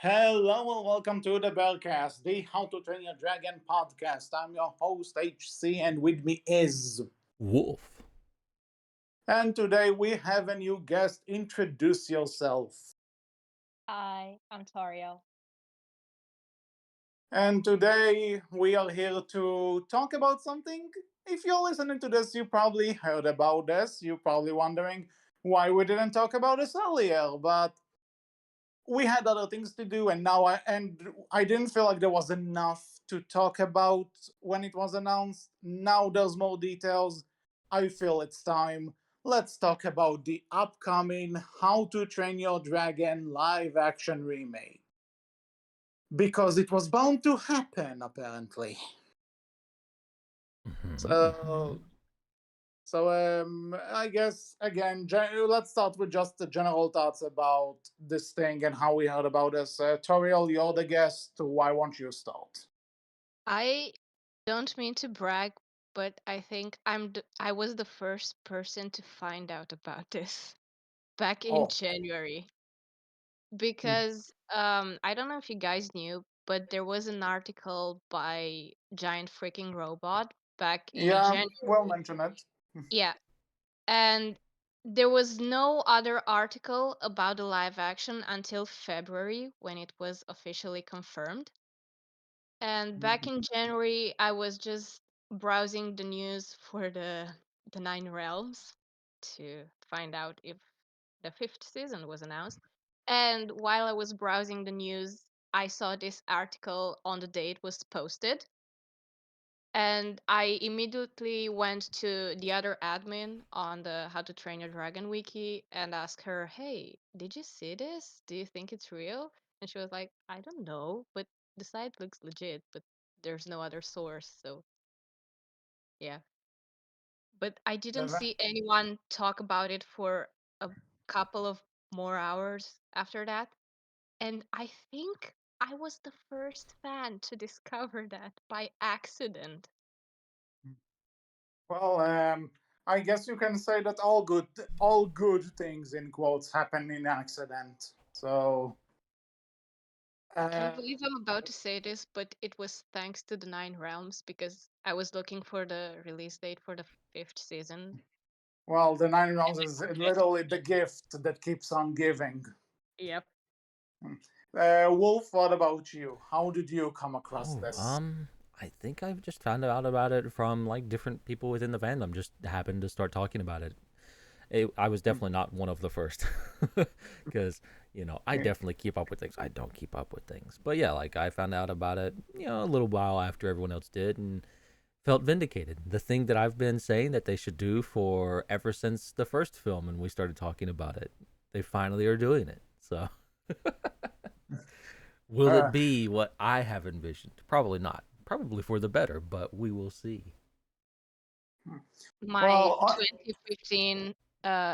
Hello and welcome to the Berkcast, the How to Train Your Dragon podcast. I'm your host HC, and with me is. Wolf. And today we have a new guest. Introduce yourself. Hi, I'm Tauriel. And today we are here to talk about something. If you're listening to this, you probably heard about this. You're probably wondering why we didn't talk about this earlier, but we had other things to do, and I didn't feel like there was enough to talk about when it was announced. Now there's more details. I feel it's time. Let's talk about the upcoming How to Train Your Dragon live action remake, because it was bound to happen apparently. So I guess again, let's start with just the general thoughts about this thing and how we heard about this. Toriel, you're the guest. Why won't you start? I don't mean to brag, but I think I was the first person to find out about this back in Oh, January because I don't know if you guys knew, but there was an article by Giant Freaking Robot back in yeah, we'll January. mention it. Yeah, and there was no other article about the live action until February when it was officially confirmed. And back in January, I was just browsing the news for the Nine Realms to find out if the fifth season was announced. And while I was browsing the news, I saw this article on the day it was posted. And I immediately went to the other admin on the How to Train Your Dragon wiki and asked her, "Hey, did you see this? Do you think it's real?" And she was like, "I don't know, but the site looks legit, but there's no other source." So, yeah. But I didn't The- see anyone talk about it for a couple of more hours after that. And I think I was the first fan to discover that by accident. Well, I guess you can say that all good things in quotes happen in accident. So, I can't uh, believe I'm about to say this, but it was thanks to the Nine Realms because I was looking for the release date for the fifth season. well, the nine And rounds I is found it. literally the gift that keeps on giving. Yep. Wolf, what about you? How did you come across Oh, this? I think I've just found out about it from like different people within the fandom. Just happened to start talking about it. I was definitely not one of the first, because I definitely keep up with things. I don't keep up with things, but yeah, like I found out about it, a little while after everyone else did, and felt vindicated. The thing that I've been saying that they should do for ever since the first film, and we started talking about it, they finally are doing it. So. Will it Uh, be what I have envisioned? Probably not. Probably for the better, but we will see. My well, 2015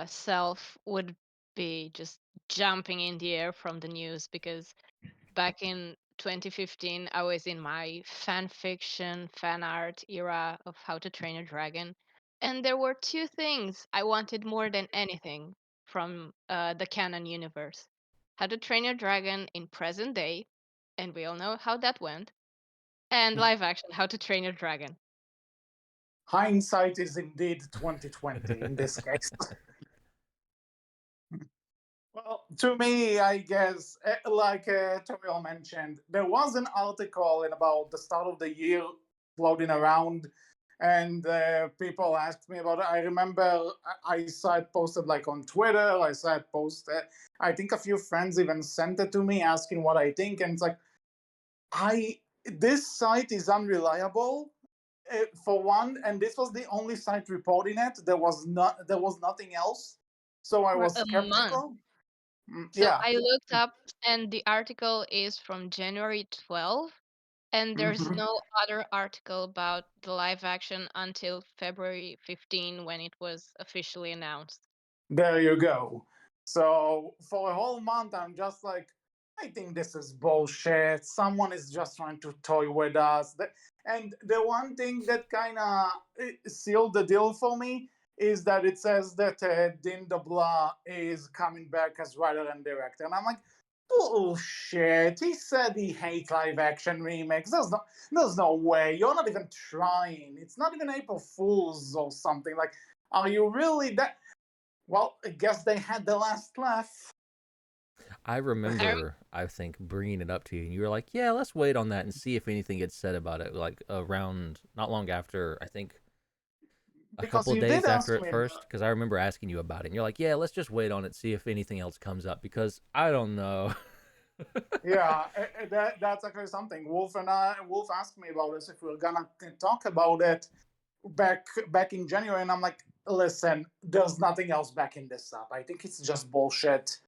self would be just jumping in the air from the news because back in 2015, I was in my fan fiction, fan art era of How to Train a Dragon. And there were two things I wanted more than anything from the canon universe: How to Train Your Dragon in present day, and we all know how that went, and live action How to Train Your Dragon. hindsight is indeed 2020 in this case. Well, to me, I guess, like Toriel mentioned, there was an article in about the start of the year floating around, and people asked me about it. I remember I saw it posted like on Twitter. I saw it posted. I think a few friends even sent it to me asking what I think, and it's like, I this site is unreliable. For one, and this was the only site reporting it. There was nothing else, so I For was a month. skeptical. So Yeah. I looked up, and the article is from January 12th, and there's Mhm. no other article about the live action until February 15 when it was officially announced. There you go. So for a whole month, I'm just like, I think this is bullshit. Someone is just trying to toy with us. And the one thing that kind of sealed the deal for me is that it says that Dean DeBlois is coming back as writer and director. And I'm like, Bullshit. He said he hates live action remakes. There's no way. You're not even trying. It's not even April Fools or something. Like, are you really that? Well, I guess they had the last laugh. I remember, I think, bringing it up to you, and you were like, "Yeah, let's wait on that and see if anything gets said about it." Like around, not long after, I think a Because couple of you did days after ask it me. first, because I remember asking you about it, and you're like, "Yeah, let's just wait on it, see if anything else comes up," because I don't know. Yeah, that's actually something. Wolf asked me about this if we are gonna talk about it back in January, and I'm like, listen, there's nothing else backing this up. I think it's just bullshit.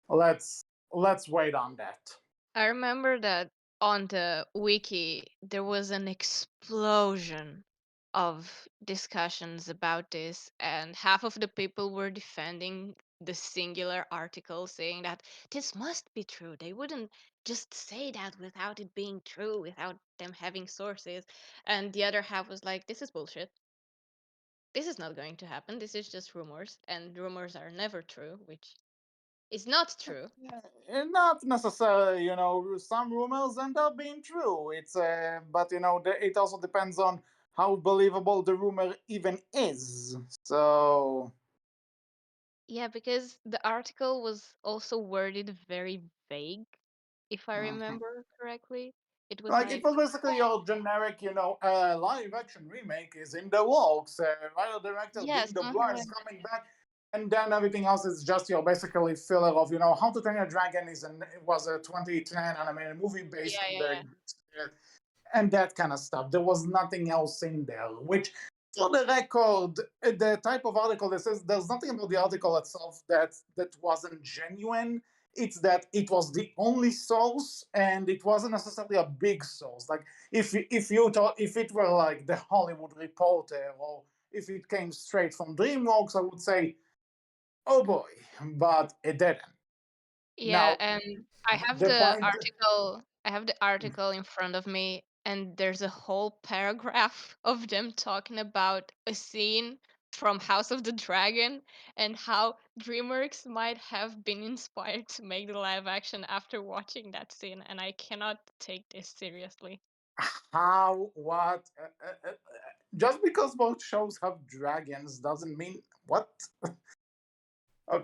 Let's let's wait on that. I remember that on the wiki there was an explosion of discussions about this, and half of the people were defending the singular article, saying that this must be true. They wouldn't just say that without it being true, without them having sources. And the other half was like, this is bullshit. This is not going to happen. This is just rumors, and rumors are never true, which is not true. And not necessarily, some rumors end up being true. But it also depends on how believable the rumor even is. So, Yeah, because the article was also worded very vague, if I mhm. remember correctly. It was Like, it like, was basically your generic, live action remake is in the works. Writer director yeah, something DeBlois like is that. coming back, and then everything else is just your basically filler of, How to Train Your Dragon it was a 2010 animated movie based Yeah, on yeah, the yeah. and that kind of stuff. There was nothing else in there, which, for the record, the type of article that says there's nothing about the article itself that wasn't genuine. It's that it was the only source, and it wasn't necessarily a big source. Like, if it were like the Hollywood Reporter, or if it came straight from DreamWorks, I would say, oh boy, but it didn't. Yeah, Now, and I have the the point. article, I have the article in front of me, and there's a whole paragraph of them talking about a scene from House of the Dragon and how DreamWorks might have been inspired to make the live action after watching that scene, and I cannot take this seriously. How, what, just because both shows have dragons doesn't mean what. uh,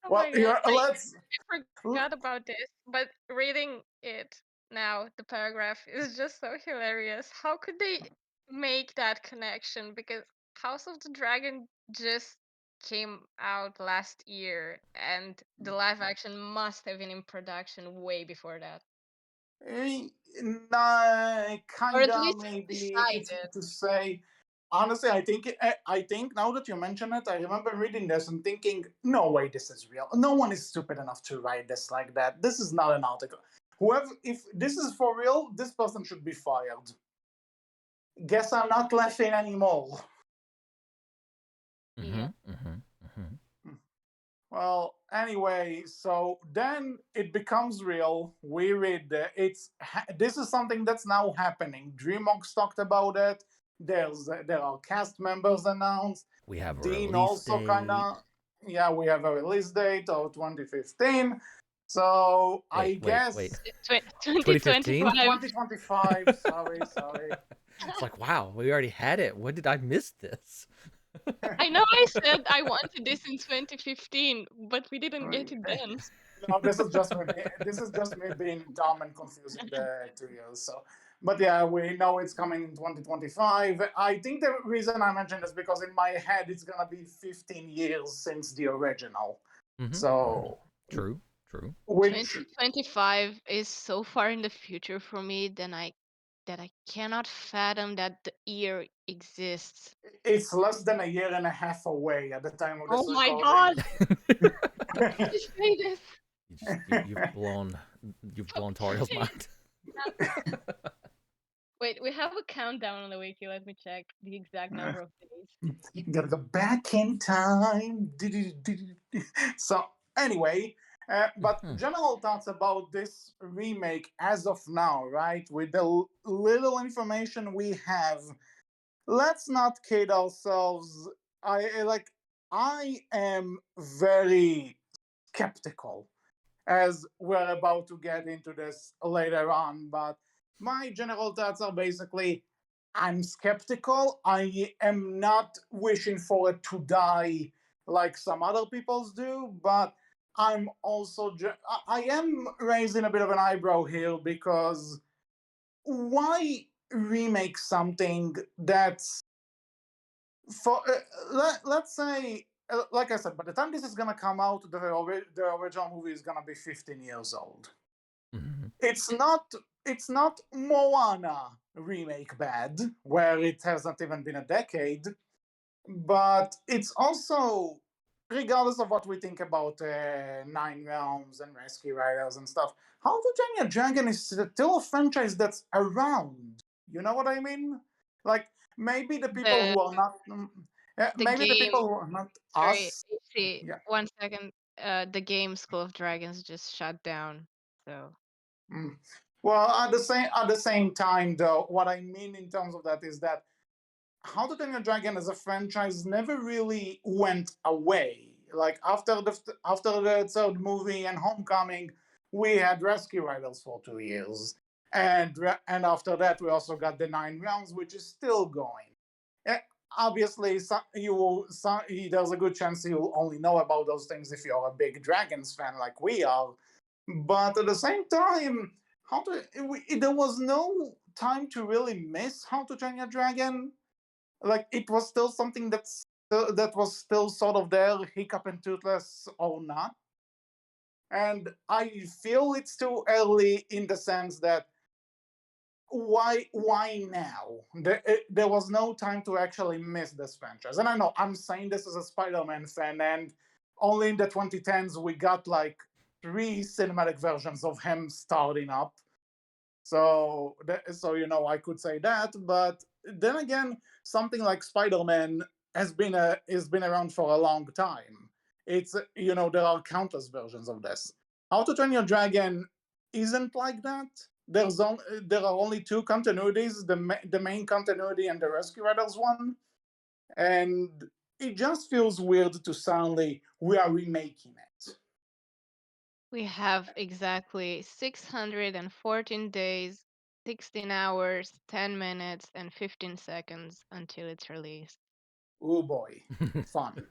Oh well, my god, let's. I forgot about this, but reading it now, the paragraph is just so hilarious. How could they make that connection? Because House of the Dragon just came out last year, and the live action must have been in production way before that. Nah, Or at kinda, least maybe it's decided. hard to say. Honestly, I think now that you mention it, I remember reading this and thinking, no way, this is real. No one is stupid enough to write this like that. This is not an article. Whoever, if this is for real, this person should be fired. Guess I'm not laughing anymore. Mm-hmm. Yeah. Mm-hmm. Mm-hmm. Well, anyway, so then it becomes real. We read this is something that's now happening. DreamWorks talked about it. There are cast members announced. We have a Dean release also kind date. of, yeah, we have a release date of 2015. So I Wait. guess 2015? 2025. 2025. Sorry. It's like, wow, we already had it. When did I miss this? I know I said I wanted this in 2015, but we didn't get it then. No, this is just me being dumb and confusing the 2 years. So, but yeah, we know it's coming in 2025. I think the reason I mentioned is because in my head it's gonna be 15 years since the original. Mm-hmm. So, True. True. which 2025 is so far in the future for me that I cannot fathom that the year exists. it's less than a year and a half away at the time of Oh this my recording. god! Did you say this? You've blown Tauriel's mind. Wait, we have a countdown on the wiki. Let me check the exact number of days. You gotta go back in time. So anyway, but Mhm. general thoughts about this remake as of now, right? With the little information we have, let's not kid ourselves. I am very skeptical. as we're about to get into this later on. But my general thoughts are basically I'm skeptical. I am not wishing for it to die like some other peoples do, but I'm also I am raising a bit of an eyebrow here because why remake something that's for let's say like I said, by the time this is gonna come out, the original movie is gonna be 15 years old. Mhm. It's not Moana remake bad, where it hasn't even been a decade, but it's also, regardless of what we think about Nine Realms and Rescue Riders and stuff, How to Train Your Dragon is still a franchise that's around. You know what I mean? Like maybe the people The who are not, the maybe the game, people who are not sorry, us. see, Yeah. 1 second. The game School of Dragons just shut down. So Mm. Well, at the same time, though, what I mean in terms of that is that How to Train Your Dragon as a franchise never really went away. Like after the third movie and Homecoming, we had Rescue Riders for 2 years, and after that we also got the Nine Realms, which is still going. Eh, Obviously, there's a good chance you'll only know about those things if you're a big Dragons fan like we are. But at the same time, there was no time to really miss How to Train Your Dragon. Like it was still something that was still sort of there, Hiccup and Toothless or not. And I feel it's too early in the sense that why now? There was no time to actually miss this franchise. And I know I'm saying this as a Spider-Man fan, and only in the 2010s we got like 3 cinematic versions of him starting up. So I could say that, but then again, something like Spider-Man has been around for a long time. There are countless versions of this. How to Train Your Dragon isn't like that. There are only two continuities: the main continuity and the Rescue Riders one, and it just feels weird to suddenly we are remaking it. we have exactly 614 days, 16 hours, 10 minutes, and 15 seconds until it's released. Oh boy, fun.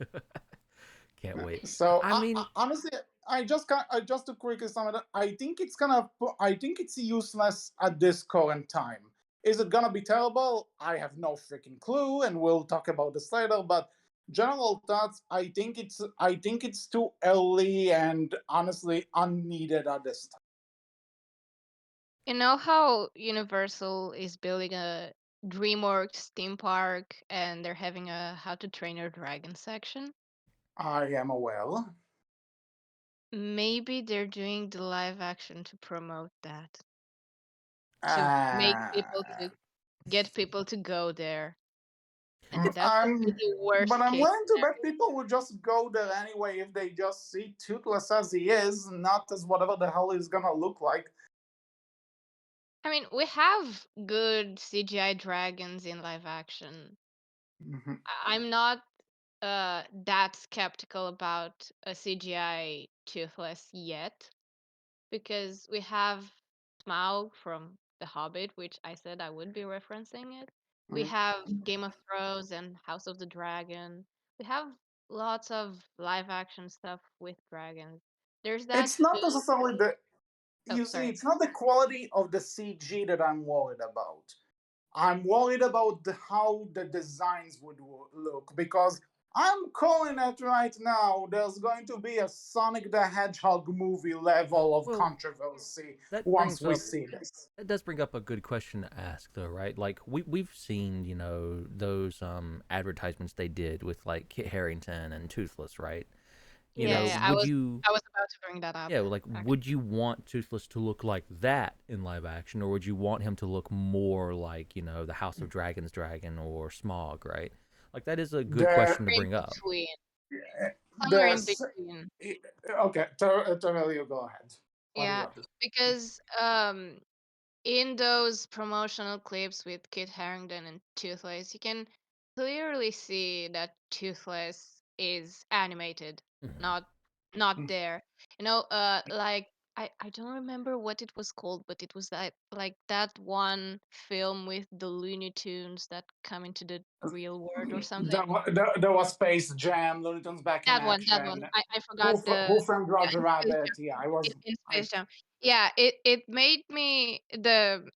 Can't wait. So I mean, honestly, I just to quickly sum it up. I think it's useless at this current time. Is it gonna be terrible? I have no freaking clue, and we'll talk about this later. But general thoughts, I think it's too early and honestly unneeded at this time. You know how Universal is building a DreamWorks theme park and they're having a How to Train Your Dragon section? I am aware. Maybe they're doing the live action to promote that, to make Uh, people to get people to go there. And Mm, that would be I'm, the but worst I'm case willing to bet scenario. people would just go there anyway if they just see Toothless as he is, not as whatever the hell he's gonna look like. I mean, we have good CGI dragons in live action. Mhm. I'm not that skeptical about a CGI Toothless yet, because we have Smaug from The Hobbit, which I said I would be referencing it. We Mm. have Game of Thrones and House of the Dragon. We have lots of live action stuff with dragons. There's that It's not film. necessarily Oh, you see, sorry. it's not the quality of the CG that I'm worried about. I'm worried about how the designs would look because I'm calling it right now. There's going to be a Sonic the Hedgehog movie level of well, controversy that once brings we up see this. that does bring up a good question to ask, though, right? Like we've seen, those advertisements they did with like Kit Harington and Toothless, right? Yeah, yeah. I Would was you I was about to bring that up. Yeah, like, Actually. would you want Toothless to look like that in live action, or would you want him to look more like, the House of Dragons dragon or Smog, right? Like, that is a good The question to In bring up. between, somewhere the in between. okay, Tauriel, go ahead. What do you Yeah, have to say? because in those promotional clips with Kit Harington and Toothless, you can clearly see that Toothless is animated, Mhm. not not there. Like I don't remember what it was called, but it was that one film with the Looney Tunes that come into the real world or something. There was Space Jam, Looney Tunes Back in That one. Action, I forgot the Who Framed yeah, Roger in Space Rabbit. Jam. Yeah, I was. In I Space Jam. Yeah, it made me the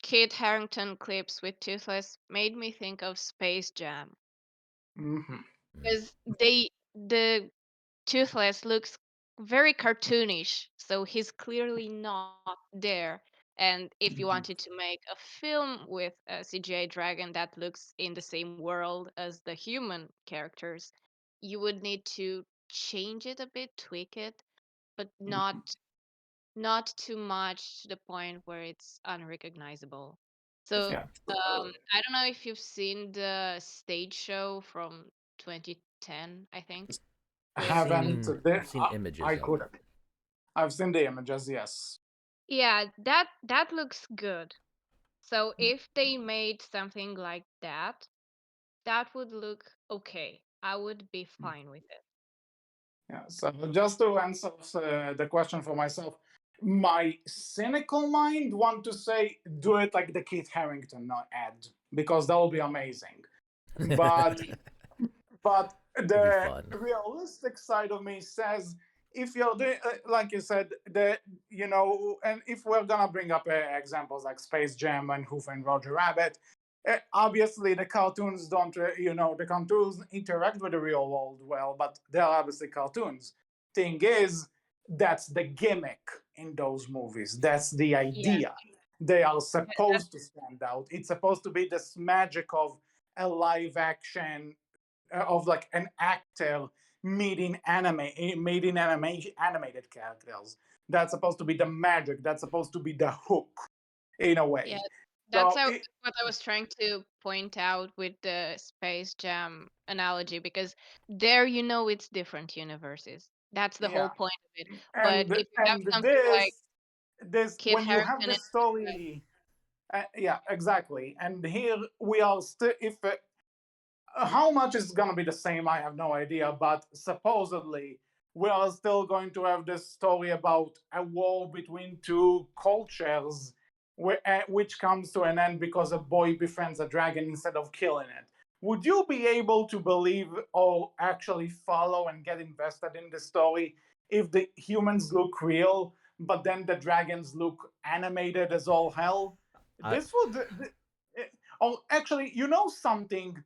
Kit Harington clips with Toothless made me think of Space Jam mhm. Mm. because the Toothless looks very cartoonish, so he's clearly not there. And if you wanted Mhm. to make a film with a CGI dragon that looks in the same world as the human characters, you would need to change it a bit, tweak it, but Mhm. not too much to the point where it's unrecognizable. So Yeah, I don't know if you've seen the stage show from 2010, I think, I I've with haven't. seen I've seen I images of could. it. I've seen the images. Yes. yeah, that looks good. So if they made something like that, that would look okay. I would be fine with it. Yeah. So just to answer the question for myself, my cynical mind want to say do it like the Kit Harington ad because that will be amazing. But It'd be the fun. realistic side of me says if you're doing like you said and if we're gonna bring up examples like Space Jam and Who Framed Roger Rabbit, obviously the cartoons don't the cartoons interact with the real world well, but they're obviously cartoons. Thing is, that's the gimmick in those movies, that's the Yeah, idea. They are that, supposed to stand out. It's supposed to be this magic of a live action of like an actor meeting animated characters. That's supposed to be the magic. That's supposed to be the hook, in a yeah, way. that's So how, what I was trying to point out with the Space Jam analogy because there it's different universes. That's the whole yeah, point of it. But and if you have and something like this Kid when you have Harington the and story, yeah, exactly. And here we are still. If how much is going to be the same, I have no idea. But supposedly, we are still going to have this story about a war between two cultures, which comes to an end because a boy befriends a dragon instead of killing it. Would you be able to believe or actually follow and get invested in the story if the humans look real, but then the dragons look animated as all hell? I This would. Oh, actually, you know something?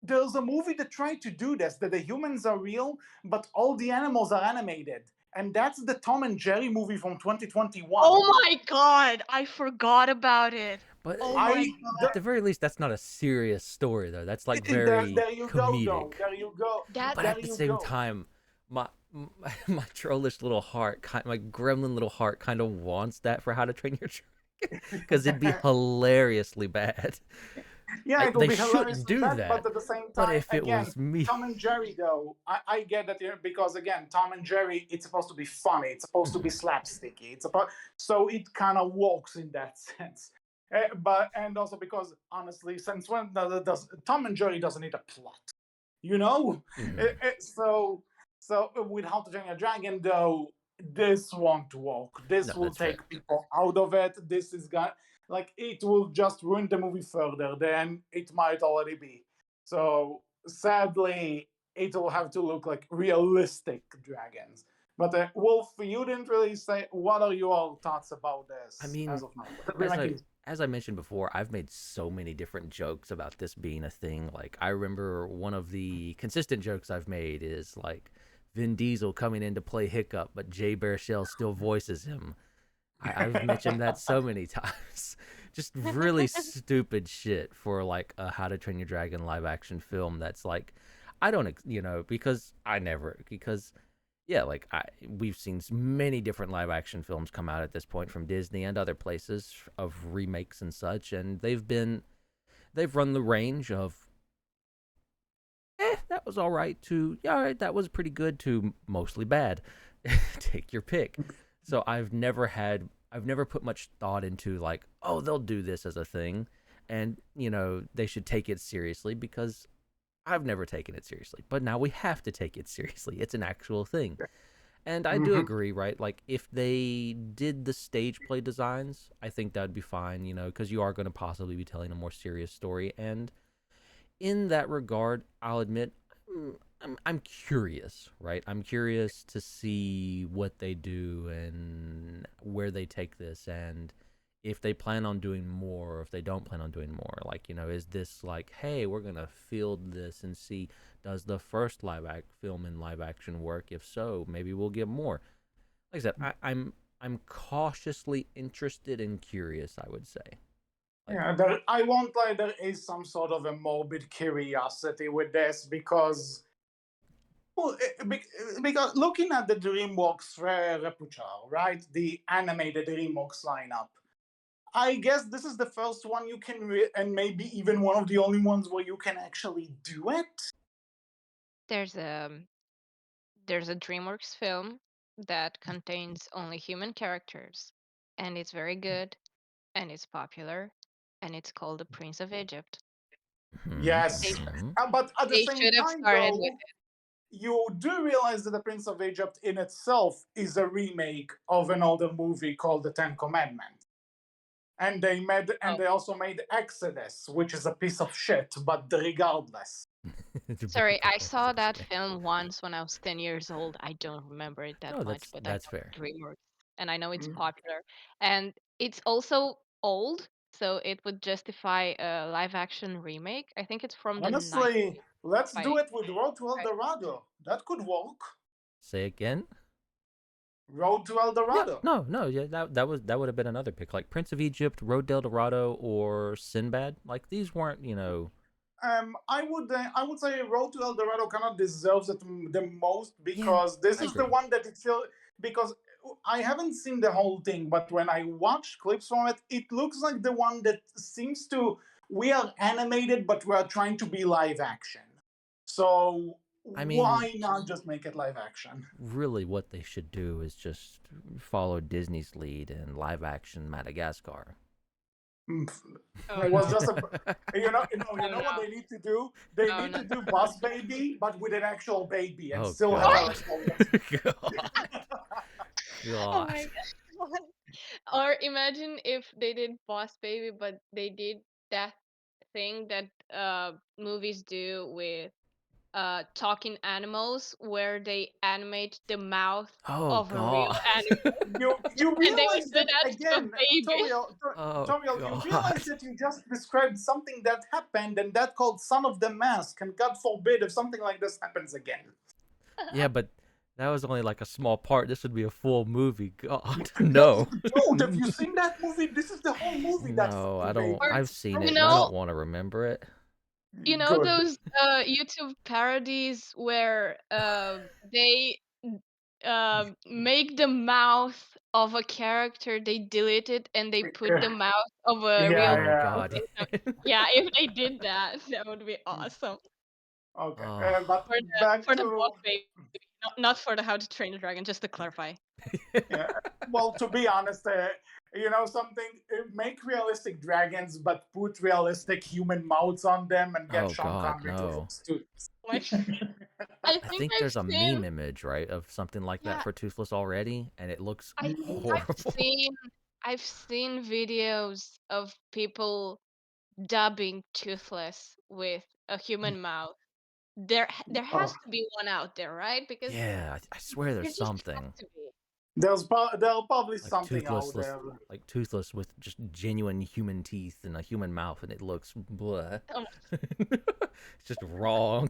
There's a movie that tried to do this, that the humans are real but all the animals are animated, and that's the Tom and Jerry movie from 2021. oh my god, I forgot about it. but Oh my I at god. the very least that's not a serious story though. That's like very there you go, comedic. though. There you go. That But There at the you same go. time, my my trollish little heart, my gremlin little heart, kind of wants that for How to Train Your Dragon, because it'd be hilariously bad. Yeah, it will They be shouldn't hilariously do bad, but that. at the same But time, if it again, was me, Tom and Jerry, though, I get that here because again, Tom and Jerry, it's supposed to be funny, it's supposed to be Mhm. slapsticky, so it kind of works in that sense. But and also because honestly, since when does Tom and Jerry doesn't need a plot, you know? Mhm. So with How to Train Your Dragon, though, this won't work. No, This will that's fair. take people out of it. This is gonna like it will just ruin the movie further than it might already be. So sadly, it will have to look like realistic dragons. But Wolf, you didn't really say what are your thoughts about I this as mean, of now. as I as I mentioned before, I've made so many different jokes about this being a thing. Like I remember one of the consistent jokes I've made is like Vin Diesel coming in to play Hiccup, but Jay Baruchel still voices him. I've mentioned that so many times. Just really stupid shit for like a How to Train Your Dragon live action film. That's like, I don't, because I never because yeah, like we've seen many different live action films come out at this point from Disney and other places of remakes and such, and they've run the range of that was all right to yeah, all right, that was pretty good to mostly bad. Take your pick. So I've never put much thought into like, oh, they'll do this as a thing, and they should take it seriously because I've never taken it seriously. But now we have to take it seriously. It's an actual thing. And I do agree, right? Like, if they did the stage play designs, I think that'd be fine, because you are going to possibly be telling a more serious story. And in that regard, I'll admit, I'm curious, right? I'm curious to see what they do and where they take this, and if they plan on doing more, or if they don't plan on doing more. Like, is this like, hey, we're gonna field this and see, does the first film in live action work? If so, maybe we'll get more. Like I said, I'm cautiously interested and curious, I would say. Like, Yeah, I won't lie, there is some sort of a morbid curiosity with this because, well, because looking at the DreamWorks repertoire, right, the animated DreamWorks lineup, I guess this is the first one you can, and maybe even one of the only ones where you can actually do it. There's a DreamWorks film that contains only human characters, and it's very good, and it's popular, and it's called The Prince of Egypt. They Yes, should, but at the they same should have time, started with though, you do realize that The Prince of Egypt in itself is a remake of an older movie called The Ten Commandments. And they also made Exodus, which is a piece of shit, but regardless. Sorry, I saw that film once when I was 10 years old. I don't remember it that No, much, but I that's know fair. it's DreamWorks, and I know it's Mm. popular. And it's also old, so it would justify a live action remake. I think it's from the Honestly, 90s. let's By, do it with Road to El by Dorado. That could work. Say again. Road to El Yeah, Dorado. no, yeah, that would have been another pick, like Prince of Egypt, Road del Dorado, or Sinbad. Like, these weren't, I would say Road to El Dorado kind of deserves it the most Yeah, because this I is the agree. one that it feels, because I haven't seen the whole thing, but when I watched clips from it, it looks like the one that seems to, we are animated, but we are trying to be live action. So I mean, why not just make it live action? really, what they should do is just follow Disney's lead in live action Madagascar. oh It was just no, a, you oh know what no, they need to do? They oh need no. to do Boss Baby, but with an actual baby, and Oh still have What? a God. response. God. Oh God. my god. Or imagine if they did Boss Baby, but they did that thing that movies do with talking animals, where they animate the mouth Oh of a real God. animal, You and they would realize do that that to a again, baby. Oh Toriel, you God. realize that you just described something that happened, and that called Son of the Mask, and God forbid if something like this happens again. Yeah, but that was only like a small part. This would be a full movie. God, No, no. dude, have you seen that movie? This is the whole movie that's No, I don't. Or I've seen you it and I know, don't want to remember it. good. those YouTube parodies where they make the mouth of a character they deleted, and they put the mouth of a Yeah, real Oh yeah. God. yeah, if they did that, that would be awesome. Okay, Oh. but For the back Boss to, Baby, not for the How to Train a Dragon, just to clarify. yeah. Well, to be honest, something. Make realistic dragons, but put realistic human mouths on them, and get Oh Sean God, Connery to no. voice too. My, I I think think I've there's a seen, meme image, right, of something like that yeah, for Toothless already, and it looks I think horrible. I've seen videos of people dubbing Toothless with a human mouth. There has Oh, to be one out there, right? Because Yeah, I swear there there's just has something to be. there's probably like something out there. toothless with just genuine human teeth and a human mouth, and it looks blah. Oh, It's just wrong.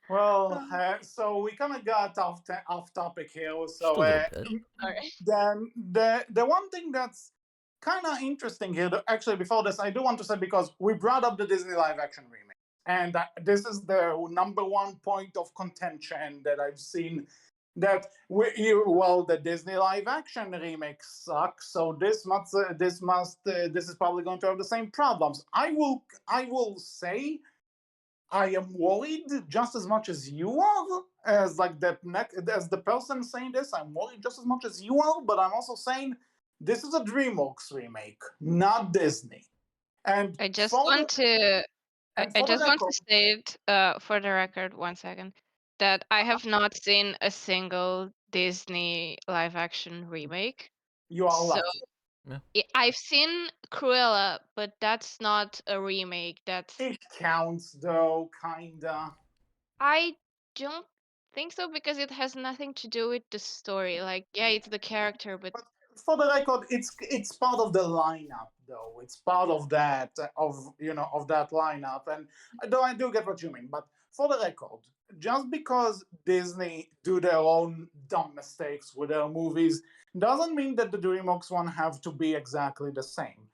Well, so we kind of got off topic here. Just a So little bit. sorry. then the one thing that's kind of interesting here, actually, before this, I do want to say, because we brought up the Disney live action remake, and this is the number one point of contention that I've seen. That the Disney live action remake sucks, so this is probably going to have the same problems. I will say I am worried just as much as you are, as like as the person saying this. I'm worried just as much as you are, but I'm also saying this is a DreamWorks remake, not Disney. And I just for the want to I and I for the just want to record, say it for the record, 1 second. that I have not seen a single Disney live action remake. You are So lucky. Yeah. I've seen Cruella, but that's not a remake. That's It counts though, kinda. I don't think so because it has nothing to do with the story. Like, yeah, it's the character, but But for the record, it's part of the lineup, though. It's part of that of that lineup, and though I do get what you mean. But for the record, just because Disney do their own dumb mistakes with their movies doesn't mean that the DreamWorks one have to be exactly the same.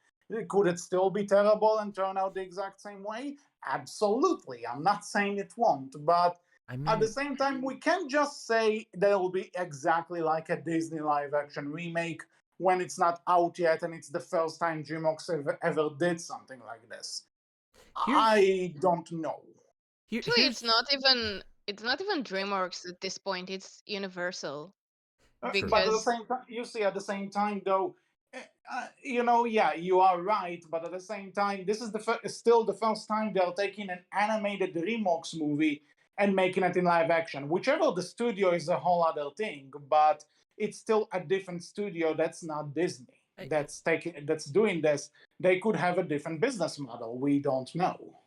Could it still be terrible and turn out the exact same way? Absolutely. I'm not saying it won't, but I at the mean, same time, we can't just say that it will be exactly like a Disney live action remake when it's not out yet and it's the first time DreamWorks ever did something like this. here's I don't know. actually here's it's not even DreamWorks at this point. It's Universal true. But at the because same time, you see, at the same time, though, yeah, you are right. But at the same time, this is still the first time they're taking an animated DreamWorks movie and making it in live action. Whichever the studio is a whole other thing, but it's still a different studio. That's not Disney. I, That's doing this. They could have a different business model. We don't know.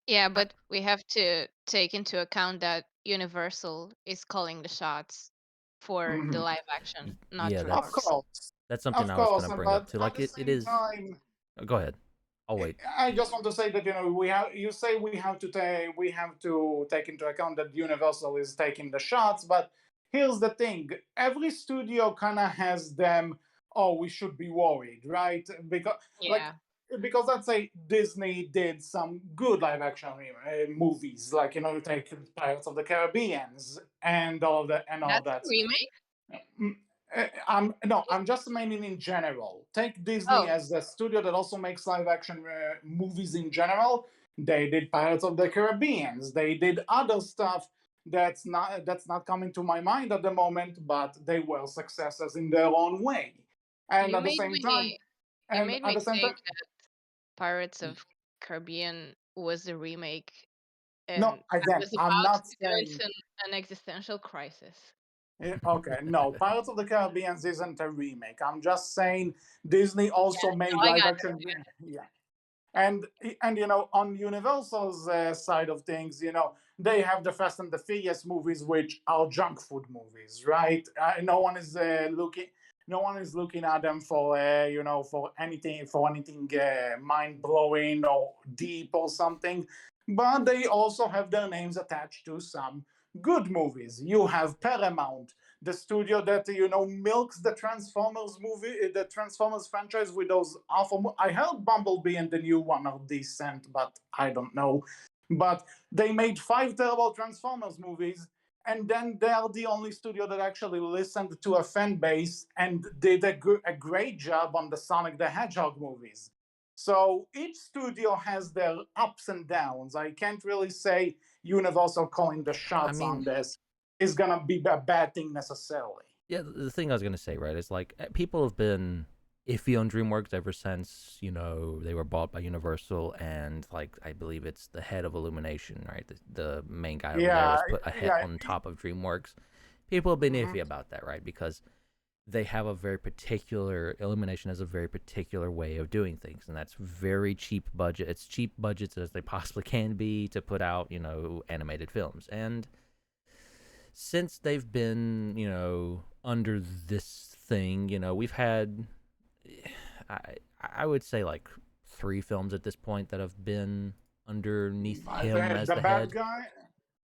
yeah, I, but we have to take into account that Universal is calling the shots for the Mhm. live action, not yeah, Of DreamWorks. course, that's something of I was course, gonna bring up but too. at Like the it same is. time, Go ahead. I'll wait. I just want to say that we have. You say we have to take into account that Universal is taking the shots, but here's the thing: every studio kind of has them. Oh, we should be worried, right? Like Yeah. because let's say Disney did some good live action movies, like take Pirates of the Caribbeans and all That's that a stuff. remake? Mm, I'm just meaning in general. Take Disney Oh, as a studio that also makes live action movies in general. They did Pirates of the Caribbean. They did other stuff that's not coming to my mind at the moment, but they were successes in their own way. And you at the made same time, me you and made at me the same think time, that Pirates of Caribbean was a remake, no, and I again, was I'm about not to go saying. into an existential crisis. Okay, no, Pirates of the Caribbean isn't a remake. I'm just saying Disney Yeah, also no, made I live got it. action. Yeah, and on Universal's side of things, they have the Fast and the Furious movies, which are junk food movies, right? No one is looking at them for for anything mind blowing or deep or something. But they also have their names attached to some good movies. You have Paramount, the studio that milks the Transformers franchise with those awful. I heard Bumblebee and the new one are decent, but I don't know. But they made five terrible Transformers movies, and then they are the only studio that actually listened to a fan base and did a great job on the Sonic the Hedgehog movies. So each studio has their ups and downs. I can't really say Universal calling the I shots mean, on this is gonna be a bad thing necessarily. yeah, the thing I was gonna say, right, is like people have been iffy on DreamWorks ever since they were bought by Universal, and like I believe it's the head of Illumination, right? The main guy over there Yeah, was put a head yeah. on top of DreamWorks. People have been Mhm. iffy about that, right? Because they have a very particular Illumination has a very particular way of doing things, and that's very cheap budget. It's cheap budgets as they possibly can be to put out animated films, and since they've been, under this thing, we've had, I, I would say like three films at this point that have been underneath him as The the bad head. guy.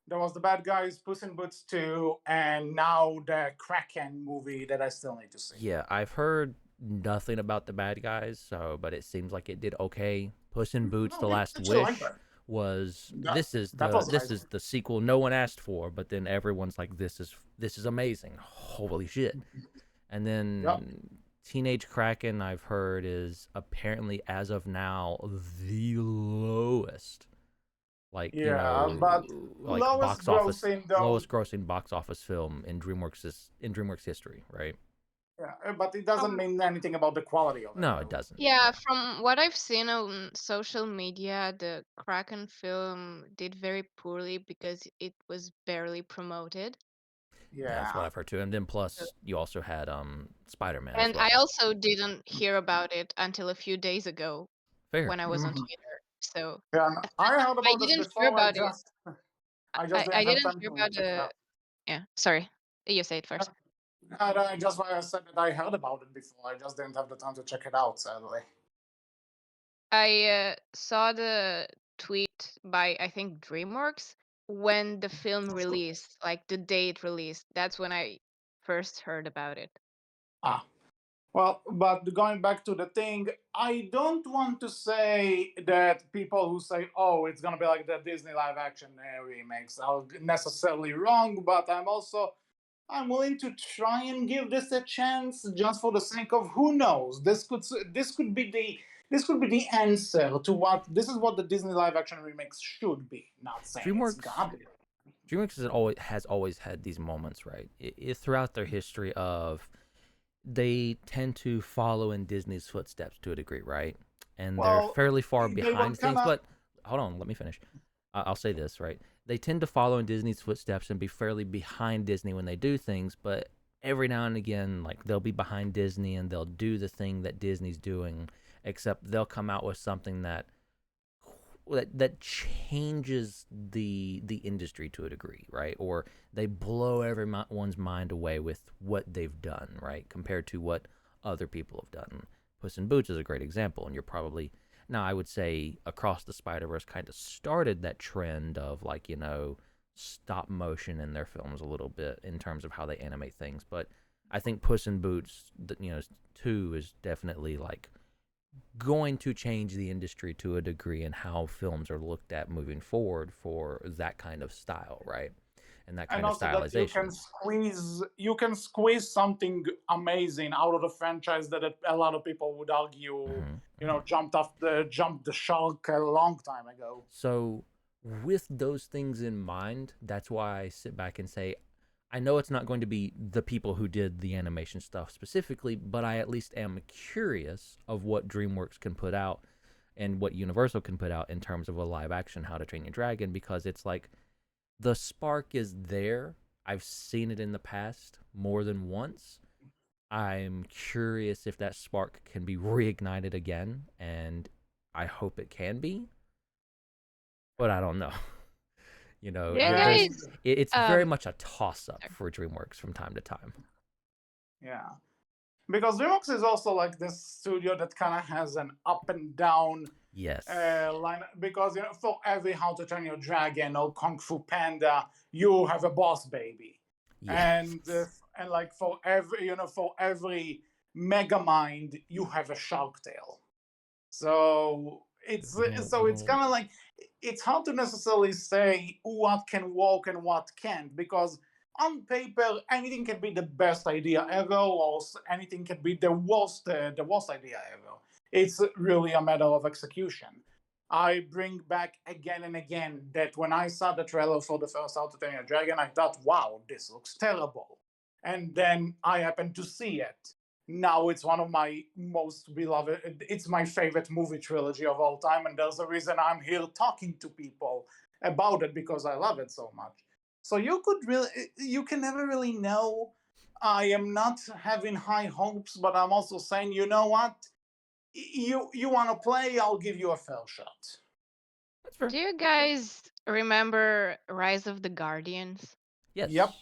There was the bad guys, Puss in Boots 2, and now the Kraken movie that I still need to see. Yeah, I've heard nothing about the bad guys, but it seems like it did okay. Puss in Boots: No, The Last it should like Wish that. was That, that was this nice. is the sequel no one asked for, but then everyone's like this is amazing. Holy shit. And Yep. then Teenage Kraken, I've heard, is apparently as of now the lowest, like Yeah, but lowest grossing though. lowest grossing box office film in DreamWorks history, right? Yeah, but it doesn't From mean anything about the quality of it, No, it though. doesn't. yeah, Yeah. from what I've seen on social media, the Kraken film did very poorly because it was barely promoted. Yeah, that's what Yeah. I've heard too. And then So, plus you also had Spider-Man as and I well. also didn't hear about it until a few days ago Fair. when I was on Mhm. Twitter. So Yeah, and I heard I about this didn't hear before. about it. I just I didn't have didn't time hear to about check it the out. yeah, sorry. You say it Yeah. first. And I just said that I heard about it before. I just didn't have the time to check it out, sadly. I saw the tweet by I think DreamWorks when the film released, like the date released. That's when I first heard about it. Ah, well, but going back to the thing, I don't want to say that people who say, "Oh, it's gonna be like the Disney live action remakes," are necessarily wrong. But I'm willing to try and give this a chance just for the sake of who knows. This could be the answer to what this is what the Disney live action remakes should be. Not saying it's DreamWorks gonna be. DreamWorks has always had these moments, right? Throughout their history of they tend to follow in Disney's footsteps to a degree, right? And they're Well, fairly far they were behind kind things. of. But hold on, let me finish. I'll say this, right? They tend to follow in Disney's footsteps and be fairly behind Disney when they do things, but every now and again, like they'll be behind Disney and they'll do the thing that Disney's doing, except they'll come out with something that changes the industry to a degree, right? Or they blow everyone's mind away with what they've done, right? Compared to what other people have done. Puss in Boots is a great example, and you're probably now I would say Across the Spider Verse kind of started that trend of like stop motion in their films a little bit in terms of how they animate things, but I think Puss in Boots, 2 is definitely like going to change the industry to a degree and how films are looked at moving forward for that kind of style, right? And that And kind of also that stylization. you can squeeze something amazing out of the franchise that a lot of people would argue, Hmm. jumped the shark a long time ago. So, with those things in mind, that's why I sit back and say, I know it's not going to be the people who did the animation stuff specifically, but I at least am curious of what DreamWorks can put out and what Universal can put out in terms of a live action How to Train Your Dragon, because it's like the spark is there. I've seen it in the past more than once. I'm curious if that spark can be reignited again, and I hope it can be, but I don't know. Do you And guys It's very um much a toss up sorry. for DreamWorks from time to time. yeah, because DreamWorks is also like this studio that kind of has an up and down Yes. line. Because for every How to Train Your Dragon or Kung Fu Panda, you have a boss baby, and Yes. like for every Megamind, you have a Shark Tale. So it's kind of like it's hard to necessarily say what can work and what can't, because on paper anything can be the best idea ever, or anything can be the worst idea ever. It's really a matter of execution. I bring back again and again that when I saw the trailer for the first How to Train Your Dragon, I thought, wow, this looks terrible. And then I happened to see it. Now it's one of my most beloved, it's my favorite movie trilogy of all time, and there's a reason I'm here talking to people about it, because I love it so much. So you can never really know. I am not having high hopes, but I'm also saying, you know what, you want to play, I'll give you a fair shot. That's fair. Do you guys remember Rise of the Guardians? Yep. Yes.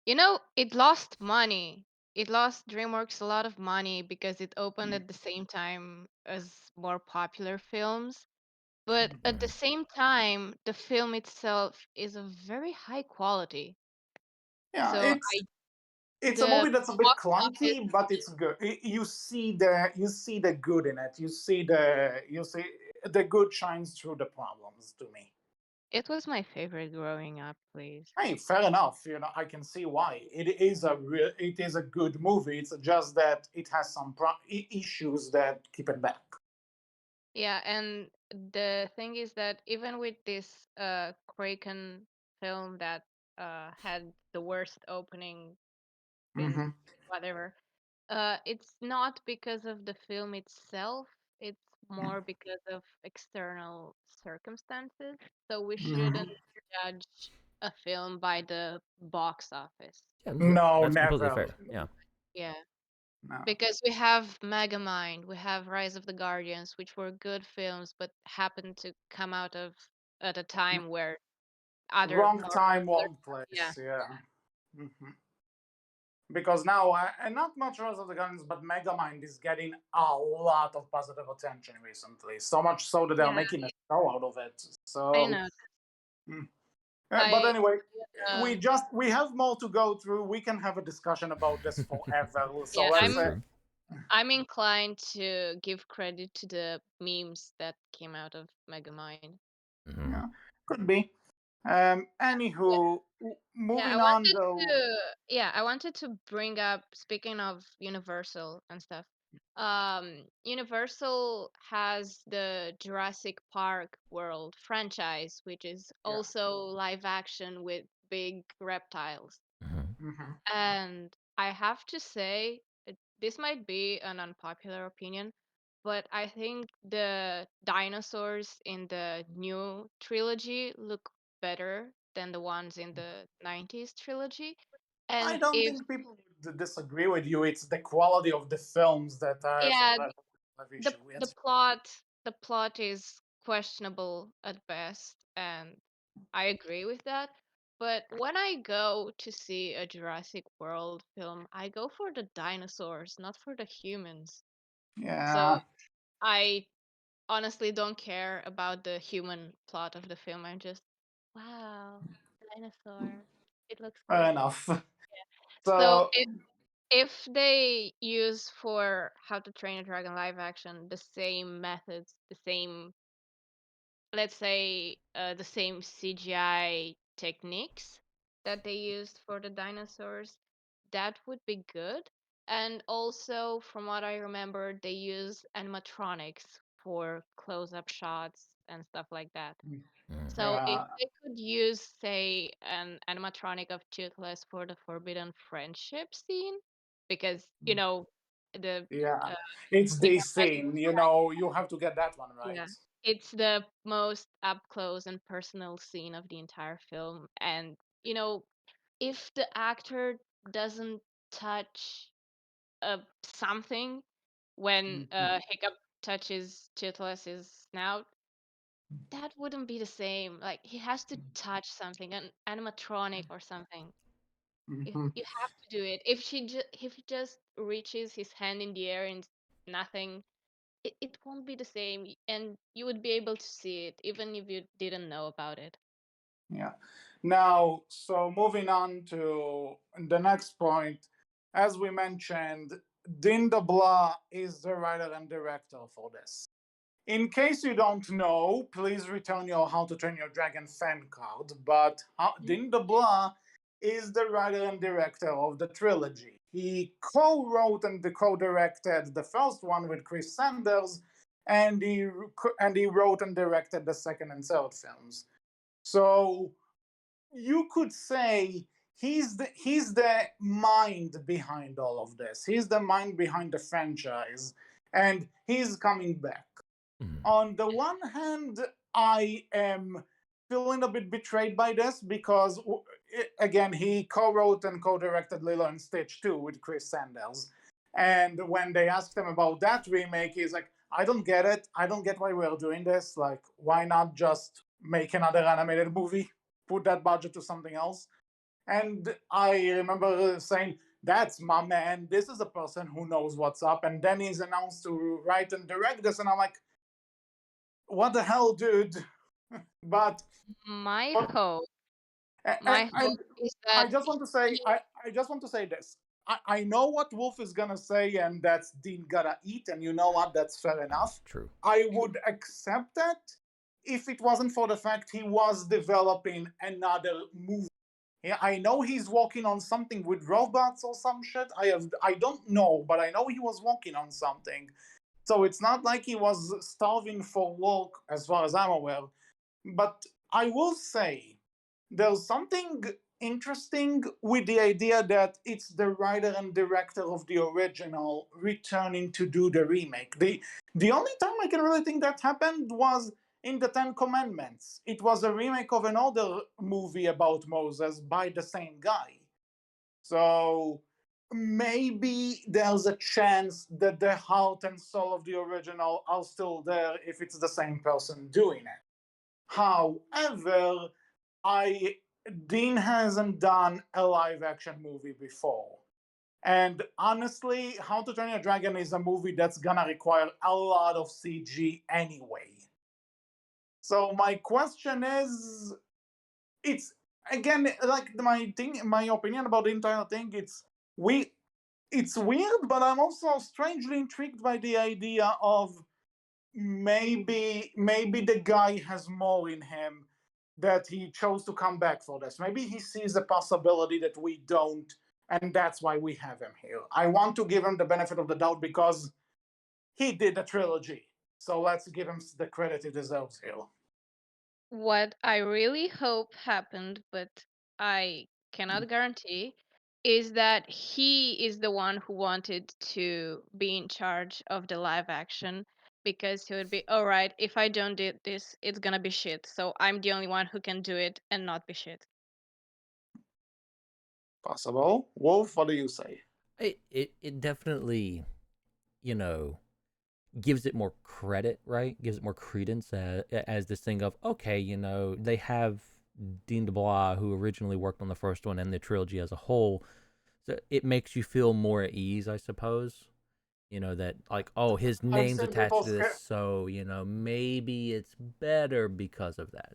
It lost money. It lost DreamWorks a lot of money because it opened at the same time as more popular films. But at the Hmm. same time, the film itself is of very high quality. Yeah, So it's a the movie that's a bit box office, clunky, but it's good. You see the good in it. You see the good shines through the problems to me. it was my favorite growing up, please. Hey, fair enough. I can see why. It is a good movie. It's just that it has some issues that keep it back. Yeah, and the thing is that even with this Kraken film that had the worst opening in Hmm. whatever. It's not because of the film itself. It's more because of external circumstances. So we shouldn't judge a film by the box office. Yeah, No, that's completely never. fair. Yeah. Yeah. No. Because we have Megamind, we have Rise of the Guardians, which were good films, but happened to come out of at a time where other Wrong more time, popular, wrong yeah, place. Yeah. hmm Because now, and not much Rise of the Guardians, but Megamind is getting a lot of positive attention recently. So much so that they're yeah, making a show out of it. I So, know. mm. But I anyway, uh, we have more to go through. We can have a discussion about this forever. So yeah, True, let's true. I'm inclined to give credit to the memes that came out of Megamind. Hmm. yeah, could be. Anywho, Yeah, moving on though. I wanted to bring up, speaking of Universal and stuff. Universal has the Jurassic Park World franchise, which is Yeah. also live action with big reptiles. Hmm. hmm And I have to say, this might be an unpopular opinion, but I think the dinosaurs in the new trilogy look better than the ones in the 90s trilogy. I And don't if, think people would disagree with you. It's the quality of the films that I yeah, have the issue the with. plot the plot is questionable at best, and I agree with that. But when I go to see a Jurassic World film, I go for the dinosaurs, not for the humans. So Yeah, I honestly don't care about the human plot of the film. I'm just, wow, dinosaur. It looks fair great. enough. So So if they use for How to Train a Dragon live action the same methods, the same, let's say, the same CGI techniques that they used for the dinosaurs, that would be good. And also, from what I remember, they use animatronics for close-up shots and stuff like that. So if yeah, they could use, say, an animatronic of Toothless for the Forbidden Friendship scene, because the yeah, uh, it's we the have like, scene. You know, you have to get that one right. yeah, it's the most up close and personal scene of the entire film, and you know, if the actor doesn't touch something when Mhm. Hiccup touches Toothless's snout, that wouldn't be the same. Like he has to touch something, an animatronic or something. Mhm. You have to do it. If he just reaches his hand in the air and nothing, it won't be the same, and you would be able to see it even if you didn't know about it. Yeah. Now, so moving on to the next point, as we mentioned, DeBlois is the writer and director for this. In case you don't know, please return your How to Train Your Dragon fan card. But Dean DeBlois is the writer and director of the trilogy. He co-wrote and co-directed the first one with Chris Sanders, and he wrote and directed the second and third films. So you could say he's the mind behind all of this. He's the mind behind the franchise, and he's coming back. Hmm. On the one hand, I am feeling a bit betrayed by this because, again, he co-wrote and co-directed Lilo and Stitch 2 with Chris Sanders. And when they asked him about that remake, he's like, I don't get it. I don't get why we're doing this. Like, why not just make another animated movie? Put that budget to something else. And I remember saying, that's my man. This is a person who knows what's up. And then he's announced to write and direct this. And I'm like, what the hell, dude? But My but hope, and, my and hope is I that just want to say he, I just want to say this. I know what Wolf is gonna say, and that's Dean gotta eat, and you know what? That's fair enough. True. I would accept that if it wasn't for the fact he was developing another movie. Yeah, I know he's working on something with robots or some shit. I don't know, but I know he was working on something. So it's not like he was starving for work, as far as I'm aware. But I will say there's something interesting with the idea that it's the writer and director of the original returning to do the remake. The only time I can really think that happened was in the Ten Commandments. It was a remake of an older movie about Moses by the same guy. So maybe there's a chance that the heart and soul of the original are still there if it's the same person doing it. However, I Dean hasn't done a live action movie before. And honestly, How to Train Your Dragon is a movie that's gonna require a lot of CG anyway. So my question is, it's again like my opinion about the entire thing. We, it's weird, but I'm also strangely intrigued by the idea of maybe the guy has more in him that he chose to come back for this. Maybe he sees a possibility that we don't, and that's why we have him here. I want to give him the benefit of the doubt because he did a trilogy. So let's give him the credit he deserves here. What I really hope happened, but I cannot guarantee, is that he is the one who wanted to be in charge of the live action because he would be, all right, if I don't do this, it's gonna be shit. So I'm the only one who can do it and not be shit. Possible. Wolf, what do you say? It definitely, you know, gives it more credit, right? Gives it more credence as this thing of, okay, they have Dean DeBlois, who originally worked on the first one and the trilogy as a whole. So it makes you feel more at ease, I suppose. That like, oh, his I've name's seen attached people to this, so maybe it's better because of that.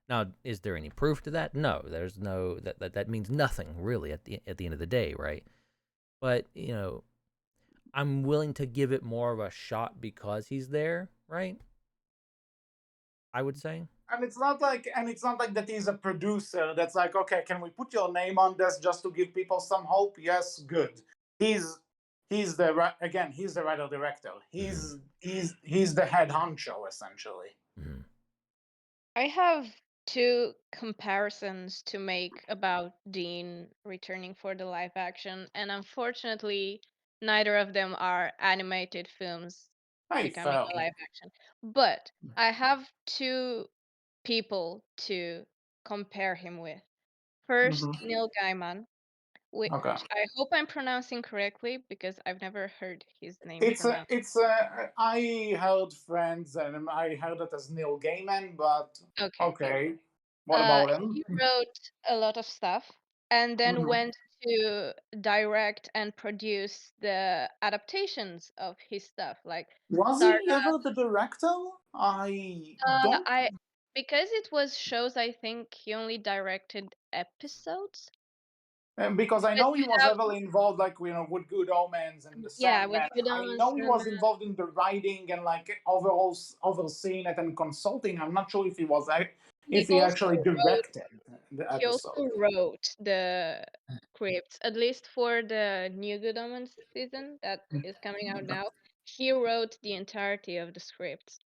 Now, is there any proof to that? No, there's no that means nothing really at the end of the day, right? But I'm willing to give it more of a shot because he's there, right? I would say. And it's not like that he's a producer that's like, okay, can we put your name on this just to give people some hope? Yes, good. He's he's the writer director. Mm-hmm. He's the head honcho essentially. Mm-hmm. I have two comparisons to make about Dean returning for the live action, and unfortunately, neither of them are animated films Hey, becoming fair. a live action. But I have two people to compare him with. First, Hmm. Neil Gaiman, which Okay. I hope I'm pronouncing correctly because I've never heard his name It's a, pronounced. it's a, I heard friends and I heard it as Neil Gaiman, but Okay. okay. What about him? He wrote a lot of stuff and then Mhm. went to direct and produce the adaptations of his stuff, like Was he Stardust. ever the director? I don't. I because it was shows, I think he only directed episodes. Because I But know he you was have, heavily involved, like with Good Omens and The yeah, with Sandman. Good I Omens know he and was involved in the writing and like overall overseeing it and consulting. I'm not sure if he if he also actually wrote directed the he episode. also wrote the scripts, at least for the new Good Omens season that is coming out now. He wrote the entirety of the scripts.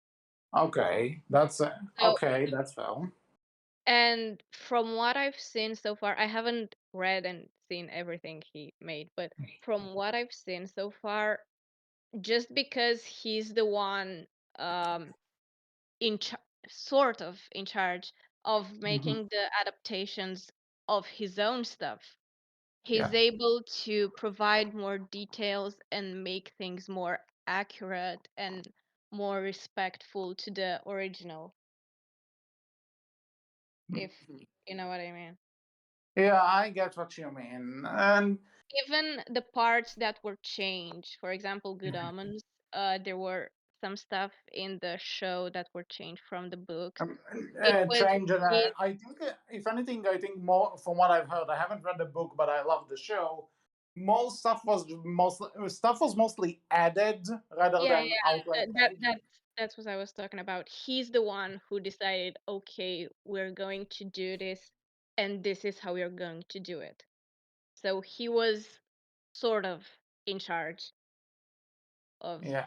Okay, So, okay. That's fair. and from what I've seen so far, I haven't read and seen everything he made, but from what I've seen so far, just because he's the one um in sort of in charge of Hmm. making the adaptations of his own stuff, Yeah. he's able to provide more details and make things more accurate and more respectful to the original, if you know what I mean. Yeah, I get what you mean. And Even the parts that were changed, for example, Good Omens, there were some stuff in the show that were changed from the books. um, It was change, and made, I think, if anything, I think more from what I've heard. I haven't read the book, but I love the show. Most stuff was mostly added rather yeah, than yeah, outright changed. that's what I was talking about. He's the one who decided, okay, we're going to do this, and this is how we're going to do it. So he was sort of in charge of Yeah.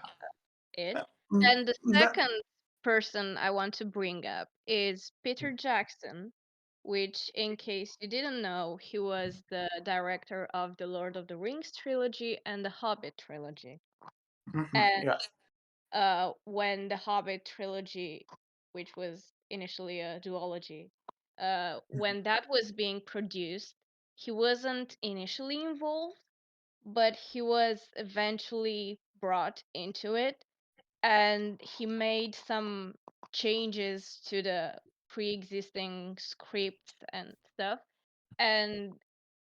it. Mm, And the that- second person I want to bring up is Peter Jackson, which, in case you didn't know, he was the director of the Lord of the Rings trilogy and the Hobbit trilogy. And Yeah. when the Hobbit trilogy, which was initially a duology, when that was being produced, he wasn't initially involved, but he was eventually brought into it, and he made some changes to the pre-existing scripts and stuff, and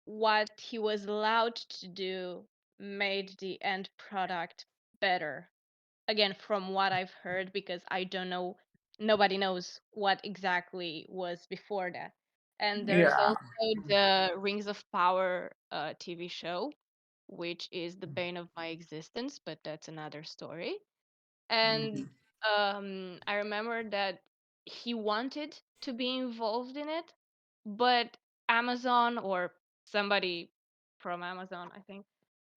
what he was allowed to do made the end product better. Again, from what I've heard, because I don't know, nobody knows what exactly was before that. And there's Yeah. also the Rings of Power TV show, which is the bane of my existence, but that's another story. And I remember that he wanted to be involved in it, but Amazon or somebody from Amazon, I think,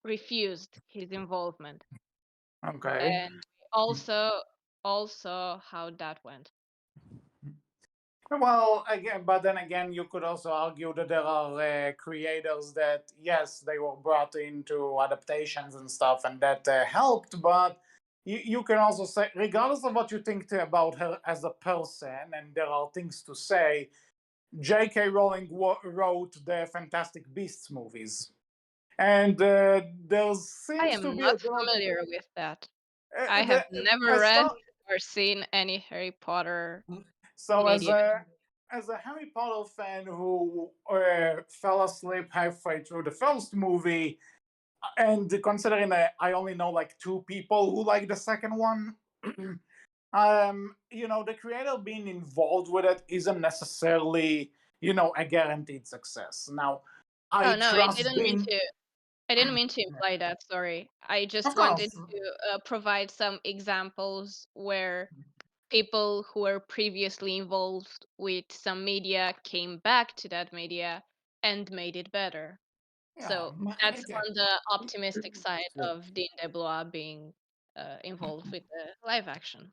refused his involvement. Okay. And we also how that went. Well, again, but then again, you could also argue that there are creators that, yes, they were brought into adaptations and stuff, and that helped. But you can also say, regardless of what you think about her as a person, and there are things to say, J.K. Rowling wrote the Fantastic Beasts movies, and there I seems to am be a not lot. familiar with that. I have The, never as read far, or seen any Harry Potter so media. as a Harry Potter fan who fell asleep halfway through the first movie, and considering that I only know like two people who like the second one, the creator being involved with it isn't necessarily, a guaranteed success. Now, I Oh no, trust being, I didn't mean to imply that, sorry. I of just wanted course, to provide some examples where people who were previously involved with some media came back to that media and made it better. yeah, So that's on the optimistic side of Dean DeBlois being involved with the live action.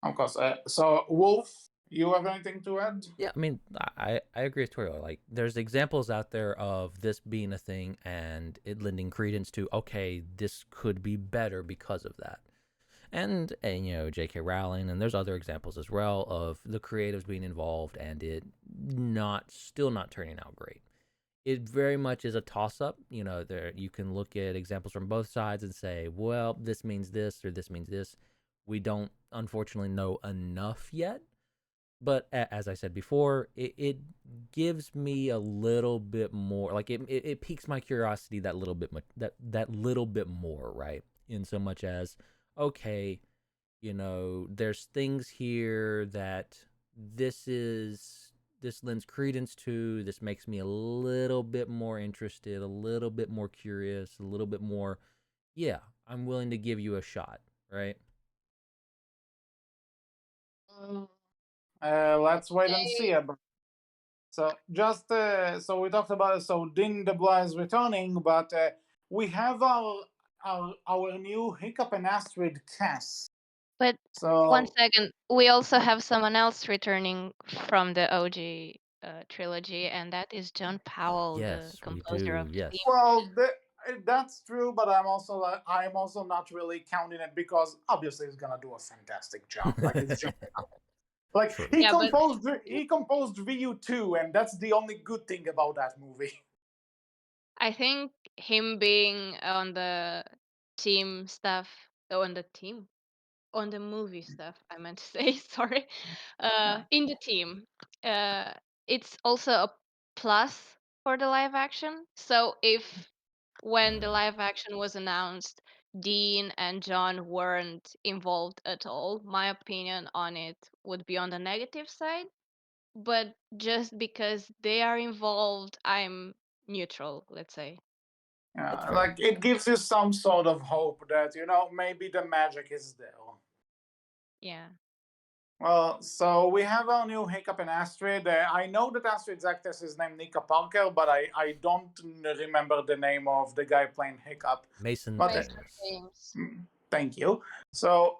of course. So, Wolf, you have anything to add? Yeah, I mean, I agree with Toriel. Like, there's examples out there of this being a thing and it lending credence to, okay, this could be better because of that. And J.K. Rowling, and there's other examples as well of the creatives being involved and it still not turning out great. It very much is a toss up. There you can look at examples from both sides and say, well, this means this or this means this. We don't unfortunately know enough yet, but as I said before, it gives me a little bit more, like it piques my curiosity that little bit, that little bit more, right? In so much as, okay, there's things here that this is this lends credence to. This makes me a little bit more interested, a little bit more curious, a little bit more. Yeah, I'm willing to give you a shot, right? Let's wait and see. So so we talked about so Dean DeBlois is returning, but we have our new Hiccup and Astrid cast. But one So second, we also have someone else returning from the OG trilogy, and that is John Powell, the Yes, we composer of do. the Yes. theme. well, that's true, but I'm also not really counting it because obviously he's gonna do a fantastic job. Like it's just like True. he Yeah, but composed VU2, and that's the only good thing about that movie. I think him being on the team stuff, on the team, on the movie stuff, I meant to say, sorry, Yeah. in the team, uh, it's also a plus for the live action. So if when the live action was announced, Dean and John weren't involved at all, my opinion on it would be on the negative side. But just because they are involved, I'm neutral, let's say. That's Yeah, fair. like it gives you some sort of hope that maybe the magic is there. Yeah. Well, so we have our new Hiccup and Astrid. I know that Astrid's actress is named Nika Parker, but I don't remember the name of the guy playing Hiccup. Mason But Mason Thames. James. thank you. So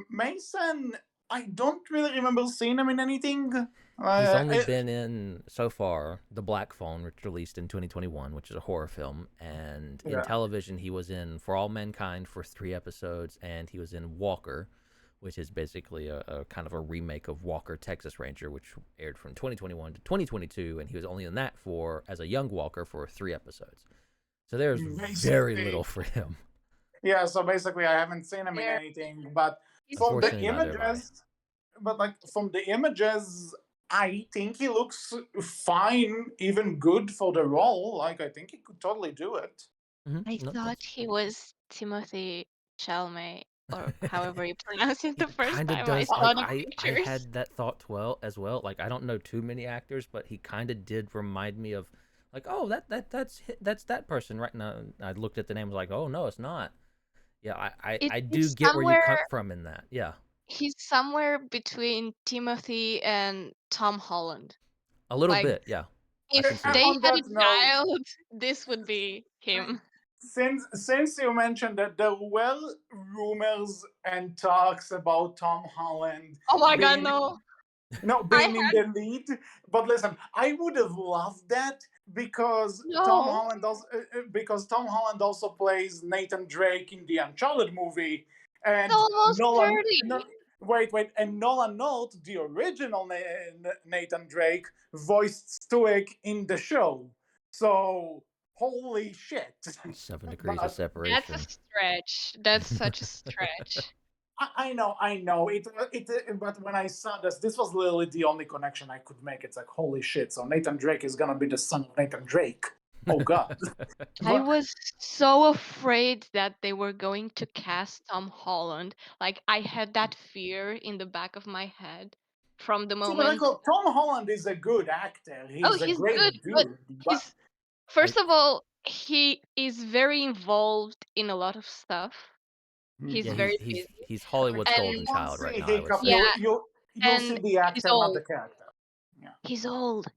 Mason, I don't really remember seeing him in anything. He's Uh, only I- been in so far The Black Phone, which released in 2021, which is a horror film, and in yeah. television he was in For All Mankind for 3 episodes, and he was in Walker, which is basically a kind of a remake of Walker Texas Ranger, which aired from 2021 to 2022, and he was only in that for as a young Walker for 3 episodes. So there's very Basically, little for him. yeah. So basically, I haven't seen him in There, anything, but he's from the Unfortunately, neither have I. images, from the images, I think he looks fine, even good for the role. Like I think he could totally do it. I No, thought that's he was Timothy Chalamet, or however you pronounce it he the first kind of time I does. saw Like the I pictures. had that thought as well. Like I don't know too many actors, but he kind of did remind me of, like, oh, that's that person right now. I looked at the name, was like, oh no, it's not. Yeah, I do He's get where you come from in that. Yeah, somewhere between Timothy and Tom Holland. a little Like, bit. Yeah, I can if see that. they On had a that note, child, this would be him. since you mentioned that there were rumors and talks about Tom Holland Oh my god, being no. I being in had the lead, but listen, I would have loved that because no. Tom Holland also plays Nathan Drake in the Uncharted movie, He's and almost Nolan. No, 30. wait, and Nolan North, the original Nathan Drake, voiced Stuart in the show. So holy shit! 7 degrees of But That's a separation. stretch. That's such a stretch. I know. But when I saw this was literally the only connection I could make. It's like, holy shit! So Nathan Drake is gonna be the son of Nathan Drake. Oh god! I But was so afraid that they were going to cast Tom Holland. Like, I had that fear in the back of my head from the to be like, moment. well, Tom Holland is a good actor. Oh, He's a he's good, great but dude. But he's I first of all, he is very involved in a lot of stuff. He's yeah, Mhm. he's very he's busy. he's Hollywood's golden And Once child right a now, I would hiccup, say. yeah, you'll see and the he's actor, not the old. character. Yeah. He's old.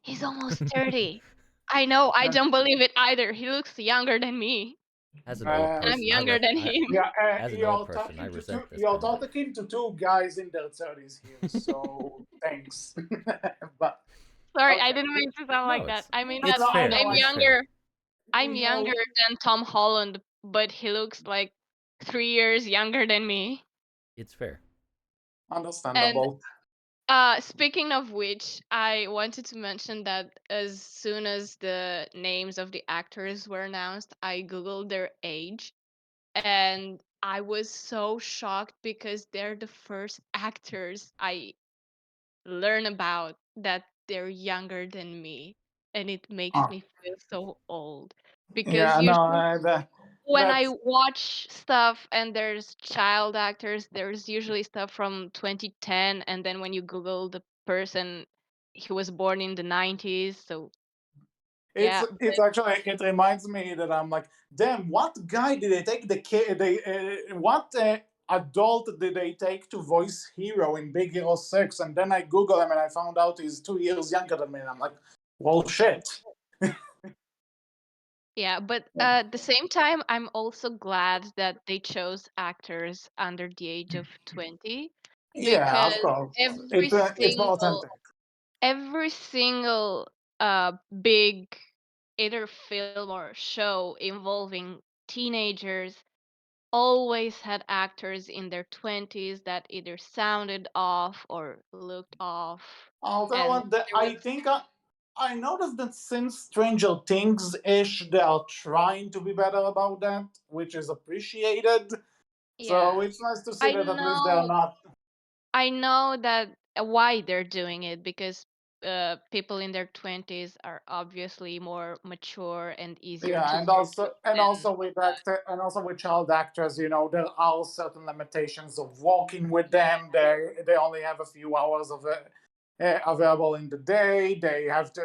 He's almost 30. I know, I don't believe it either. He looks younger than me. As an old Uh, I'm person, younger than him. yeah, as an old person, I resent this you're comment. talking to two guys in their 30s here. So thanks. But Sorry, I okay. didn't mean to sound No, like that. I mean No, that it's no, I fair. know, I'm I It's know. fair. younger. I'm younger No, than Tom Holland, but he looks like 3 years younger than me. It's fair. And understandable. speaking of which, I wanted to mention that as soon as the names of the actors were announced, I googled their age, and I was so shocked because they're the first actors I learn about that they're younger than me, and it makes Oh, me feel so old because yeah, no, usually when I that's watch stuff and there's child actors, there's usually stuff from 2010, and then when you Google the person, he was born in the 90s. So yeah, it's actually it reminds me that I'm like, damn, what guy did they take the kid? What adult did they take to voice Hero in Big Hero 6? And then I Google him and I found out he's 2 years younger than me. And I'm like, well, shit. yeah, but Yeah, at the same time, I'm also glad that they chose actors under the age of 20 yeah, of because course. every It's more single authentic. every single big either film or show involving teenagers always had actors in their 20s that either sounded off or looked off. Although And there was, I think I noticed that since Stranger Things ish, they are trying to be better about that, which is appreciated. So yeah, it's nice to see I that at least they are know, not. I know that why they're doing it because people in their 20s are obviously more mature and easier Yeah, to work with and than also with actor and also with child actors, there are certain limitations of working with them. They only have a few hours of available in the day. They have to,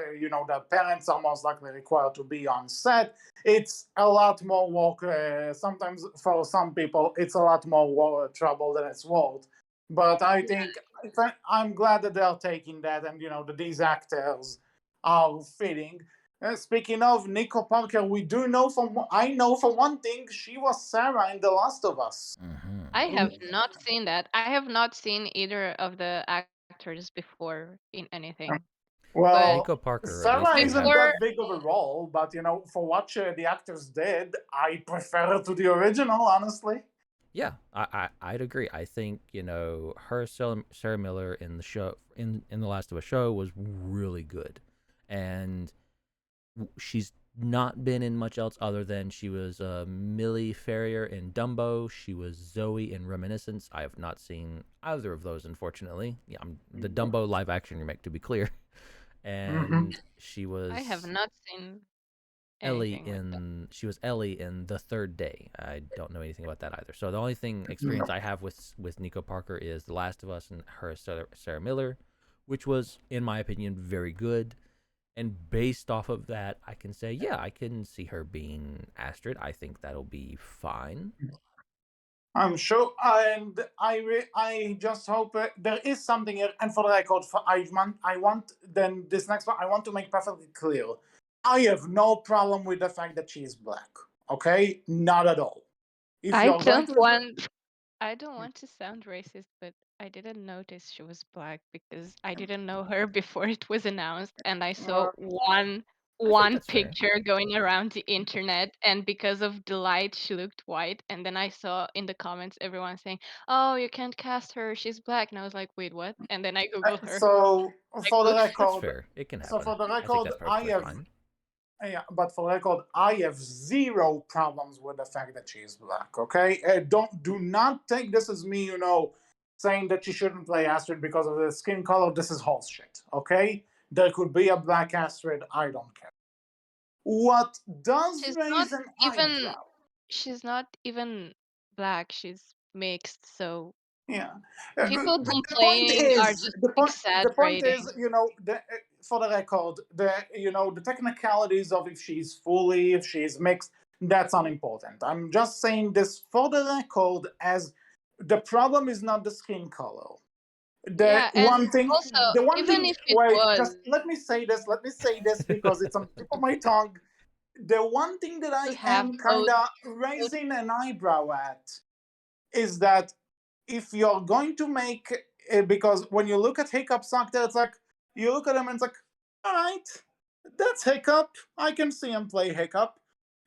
their parents are most likely required to be on set. It's a lot more work. Sometimes for some people, it's a lot more trouble than it's worth. But I think I'm glad that they are taking that, and that these actors are fitting. Speaking of Nico Parker, we do know I know for one thing she was Sarah in The Last of Us. Mm-hmm. I have In not seen that. I have not seen either of the actors actors before in Um, anything. But Well, Nico Parker, at least Sarah we isn't have. before, that big of a role, but for what the actors did, I prefer it to the original, honestly. Yeah, I'd agree. I think her Sarah Miller in the show in the Last of Us show was really good, and she's not been in much else other than she was Millie Ferrier in Dumbo. She was Zoe in Reminiscence. I have not seen either of those, unfortunately. Yeah, the Dumbo live action remake, to be clear, Hmm. and she I have was not seen Ellie anything like that. in she was Ellie in The Third Day. I don't know anything about that either. So the only thing experience I have with Nico Parker is The Last of Us and her Sarah Miller, which was in my opinion very good. And based off of that, I can say yeah, I can see her being Astrid. I think that'll be fine. I'm sure, and I just hope there is something here. And for the record, I want then this next one. I want to make perfectly clear. I have no problem with the fact that she is black. Okay, not at all. If I you're going don't to, want I don't want to sound racist, but I didn't notice she was black because I didn't know her before it was announced, and I saw uh, I think one that's fair. picture going around the internet, and because of the light, she looked white. And then I saw in the comments everyone saying, "Oh, you can't cast her; she's black." And I was like, "Wait, what?" And then I googled her. so Like, for the looks That's record, fair. It can so happen. for the I think record, that's I perfectly have fine. yeah, but for the record, I have zero problems with the fact that she is black. Okay, do not take this as me, saying that she shouldn't play Astrid because of the skin color. This is horse shit. Okay, there could be a black Astrid. I don't care. What does she's not raise an even eyebrow? she's not even black. She's mixed, so Yeah. people The point complaining are is, just the point is, exaggerating. for the record, the technicalities of if she's fully, if she's mixed, that's unimportant. I'm just saying this for the record, as the problem is not the skin color. The Yeah, and one thing, also, the one even thing. if it Wait, was, just let me say this. Let me say this because it's on the tip of my tongue. The one thing that to I have am kind both, of both raising an eyebrow at is that if you're going to make because when you look at Hiccup's actor, it's like you look at him and it's like, all right, that's Hiccup. I can see him play Hiccup,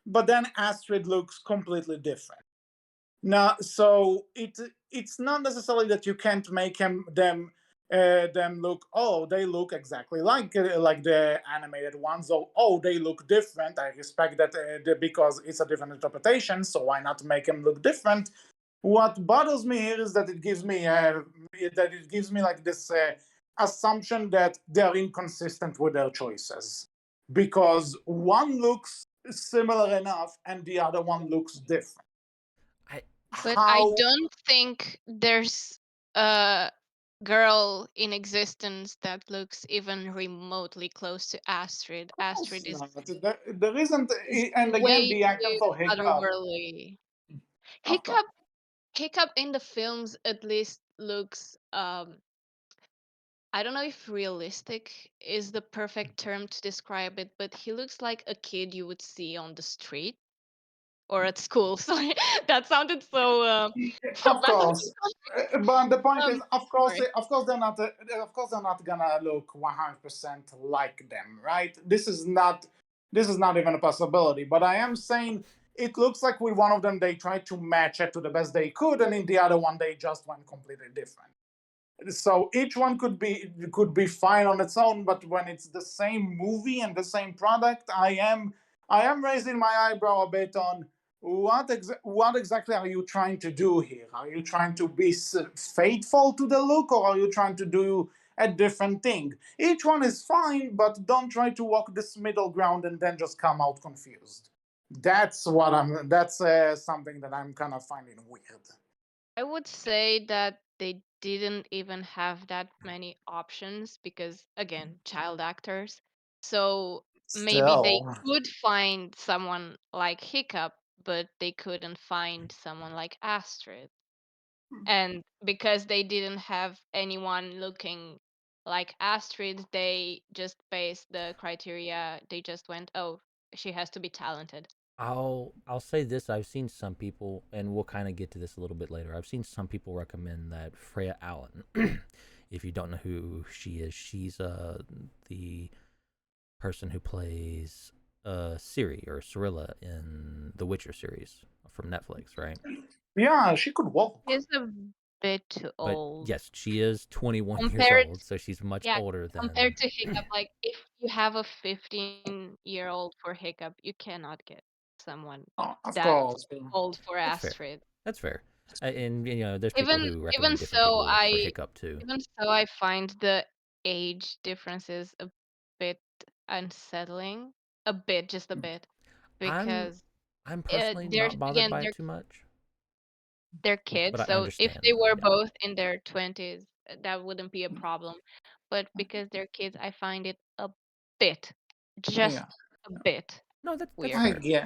but then Astrid looks completely different. Now, so it's not necessarily that you can't make them look. Oh, they look exactly like the animated ones. Or they look different. I respect that because it's a different interpretation. So why not make them look different? What bothers me here is that it gives me like this assumption that they're inconsistent with their choices because one looks similar enough and the other one looks different. I but I How? don't think there's a girl in existence that looks even remotely close to Astrid. Of course Astrid not. There isn't, is and again, way the actor too for Hiccup, otherworldly. of course. Hiccup, Hiccup in the films at least looks I don't know if realistic is the perfect term to describe it, but he looks like a kid you would see on the street or at school. Sorry, that sounded so so Of bad. course. But the point Um, is, of course, sorry. they're not gonna look 100% like them, right? This is not even a possibility. But I am saying it looks like with one of them they tried to match it to the best they could, and in the other one they just went completely different. So each one could be fine on its own, but when it's the same movie and the same product, I am raising my eyebrow a bit on what exactly are you trying to do here? Are you trying to be faithful to the look, or are you trying to do a different thing? Each one is fine, but don't try to walk this middle ground and then just come out confused. That's something that I'm kind of finding weird. I would say that they didn't even have that many options because, again, child actors. So maybe they Still. could find someone like Hiccup, but they couldn't find someone like Astrid. And because they didn't have anyone looking like Astrid, they just based the criteria. They just went, oh, she has to be talented. I'll say this. I've seen some people, and we'll kind of get to this a little bit later. I've seen some people recommend that Freya Allen If you don't know who she is, she's the person who plays Ciri or Cirilla in the Witcher series from Netflix, right? Yeah, she could walk. He's a bit too But old. yes, she is 21 years Compared, old, so she's much yeah, older than. compared to Hiccup, like if you have a 15-year-old for Hiccup, you cannot get someone Oh, of that course. old for That's fair. Astrid. That's fair. And there's people Even who even recommend different so, people for I Hiccup too. even so I find the age differences a bit unsettling. A bit, just a bit, I'm because I'm personally there's not bothered again by it they're too much, they're kids, but I so if understand. they were Yeah. both in their 20s, that wouldn't be a problem. But because they're kids, I find it a bit, just Yeah, a bit No, that's weird. I fair. get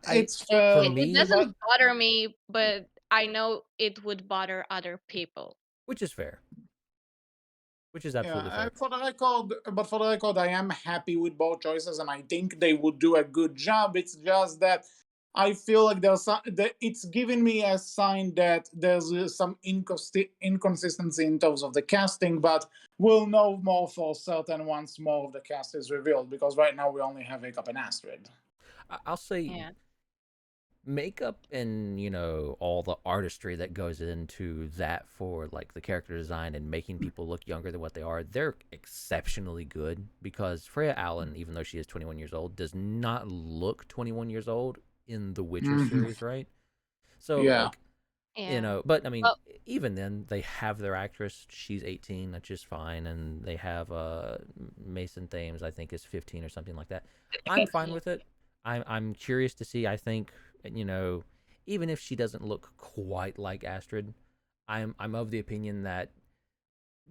I it's for fair, It me, but doesn't bother me, but I know it would bother other people. which is fair, which is yeah, absolutely fair. for the record, I am happy with both choices, and I think they would do a good job. It's just that I feel like it's giving me a sign that there's some inconsistency in terms of the casting, but we'll know more for certain once more of the cast is revealed. Because right now we only have Hiccup and Astrid. I'll say Yeah. makeup and all the artistry that goes into that for like the character design and making people look younger than what they are, they're exceptionally good, because Freya Allen, even though she is 21 years old, does not look 21 years old in the Witcher Hmm. series, right? So Yeah. like, Yeah. but I mean, Well, even then they have their actress, she's 18, that's just fine, and they have Mason Thames, I think, is 15 or something like that. I'm fine yeah. with it. I'm curious to see. I think, you know even if she doesn't look quite like Astrid, I'm of the opinion that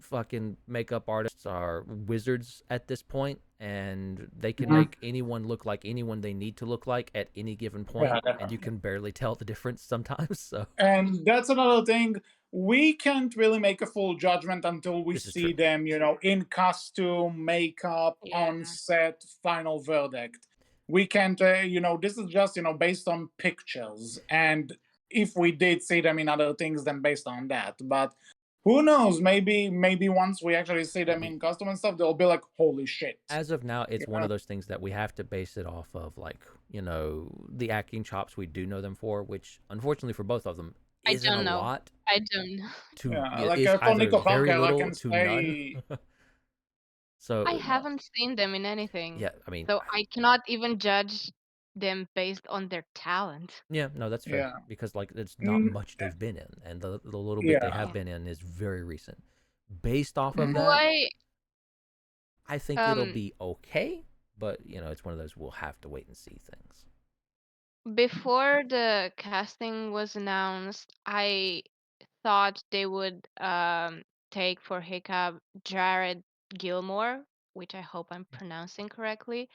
fucking makeup artists are wizards at this point, and they can Mhm. make anyone look like anyone they need to look like at any given Yeah, point, and you definitely. can barely tell the difference sometimes. So And that's another thing. We can't really make a full judgment until we this is true. see them, in costume, makeup, Yeah. on set, final verdict. We can't, this is just, based on pictures. And if we did see them in other things, then based on that. But who knows? Maybe once we actually see Yeah, them in costume and stuff, they'll be like, holy shit. as of now, it's one Yeah. of those things that we have to base it off of, like, the acting chops we do know them for, which unfortunately for both of them I isn't a don't know. lot I don't know. to Yeah. Like is for either Nico very Parker, I little can to none. say, I So haven't seen them in anything, yeah, I mean, so I cannot even judge them based on their talent. yeah, no, that's fair, yeah. because like it's not Mm, much they've been in, and the little bit they have yeah. been in is very recent. Based off of Mm, Who that, I I think it'll um be okay, but it's one of those we'll have to wait and see things. before the casting was announced, I thought they would take for Hiccup Jared Gilmore, which I hope I'm pronouncing correctly,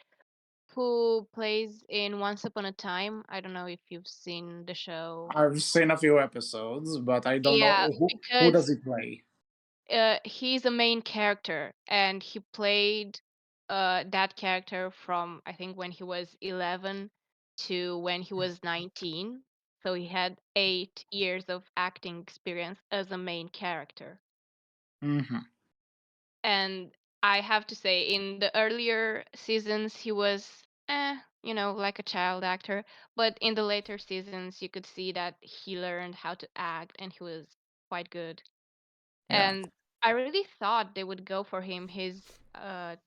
who plays in Once Upon a Time. I don't know if you've seen the show. I've seen a few episodes, but I don't Yeah, know who does because he play. he's a main character and he played that character from I think when he was 11 to when he was 19. So he had 8 years of acting experience as a main character. Hmm. And I have to say, in the earlier seasons, he was, like a child actor. But in the later seasons, you could see that he learned how to act and he was quite good. Yeah. And I really thought they would go for him. He's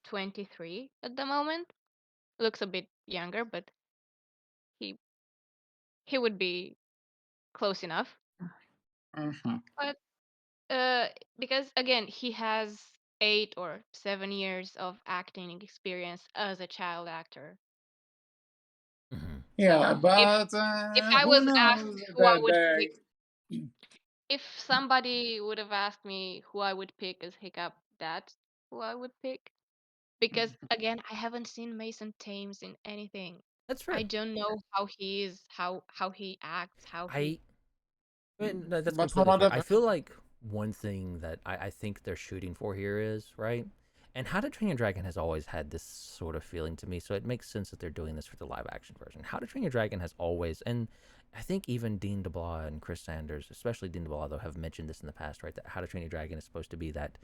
23 at the moment. Looks a bit younger, but he he would be close enough. Hmm. But because again, he has 8 or 7 years of acting experience as a child actor. Hmm. Yeah, So but if I who was asked knows who I that would pick, they. if somebody would have asked me who I would pick as Hiccup, that's who I would pick. Because again, I haven't seen Mason Thames in anything. That's I fair. don't know how he is, how he acts, how he. I mean, that's But from completely fair. other. I feel like one thing that I think they're shooting for here is, right. And How to Train Your Dragon has always had this sort of feeling to me, so it makes sense that they're doing this for the live action version. How to Train Your Dragon has always, and I think even Dean DeBlois and Chris Sanders, especially Dean DeBlois, though, have mentioned this in the past, right? That How to Train Your Dragon is supposed to be that